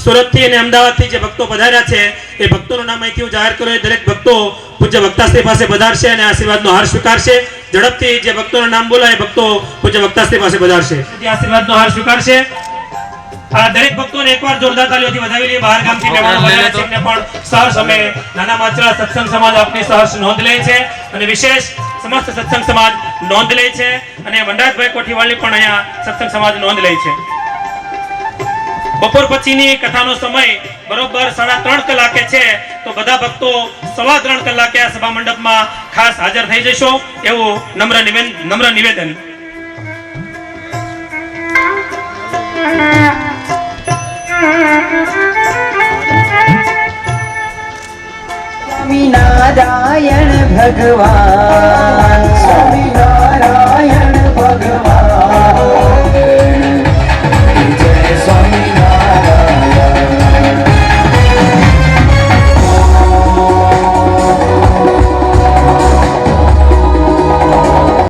Speaker 1: સુરતથી અને અમદાવાદથી જે ભક્તો પધાર્યા છે એ ભક્તોનું નામ અહીંથી હું જાહેર કરું. એ દરેક ભક્તો પૂજ્ય વક્તાશ્રી પાસે પધારશે અને આશીર્વાદનો હાર સ્વીકારશે. ઝડપથી જે ભક્તોનું નામ બોલાય ભક્તો પૂજ્ય વક્તાશ્રી પાસે પધારશે, આશીર્વાદનો હાર સ્વીકારશે. આ દરેક ભક્તોને એકવાર જોરદાર તાળીઓથી વધાવી લઈએ. બહાર ગામથી મહેમાનો પધાર્યા છે એમને પણ સહર્ષ અમે નાના માત્રા સત્સંગ સમાજ આપની સહર્ષ નોંધ લે છે અને વિશેષ સમસ્ત સત્સંગ સમાજ નોંધ લે છે અને વનરાજભાઈ કોઠીવાલની પણ અહીંયા સત્સંગ સમાજ નોંધ લે છે. બપોર પછીની કથાનો સમય બરોબર 3:30 કલાકે છે. તો બધા ભક્તો 3:15 કલાકે આ સભા મંડપમાં ખાસ હાજર થઈ જશો એવું નમ્ર નિવેદન.
Speaker 4: સ્વામિનારાયણ ભગવાન, સ્વામિનારાયણ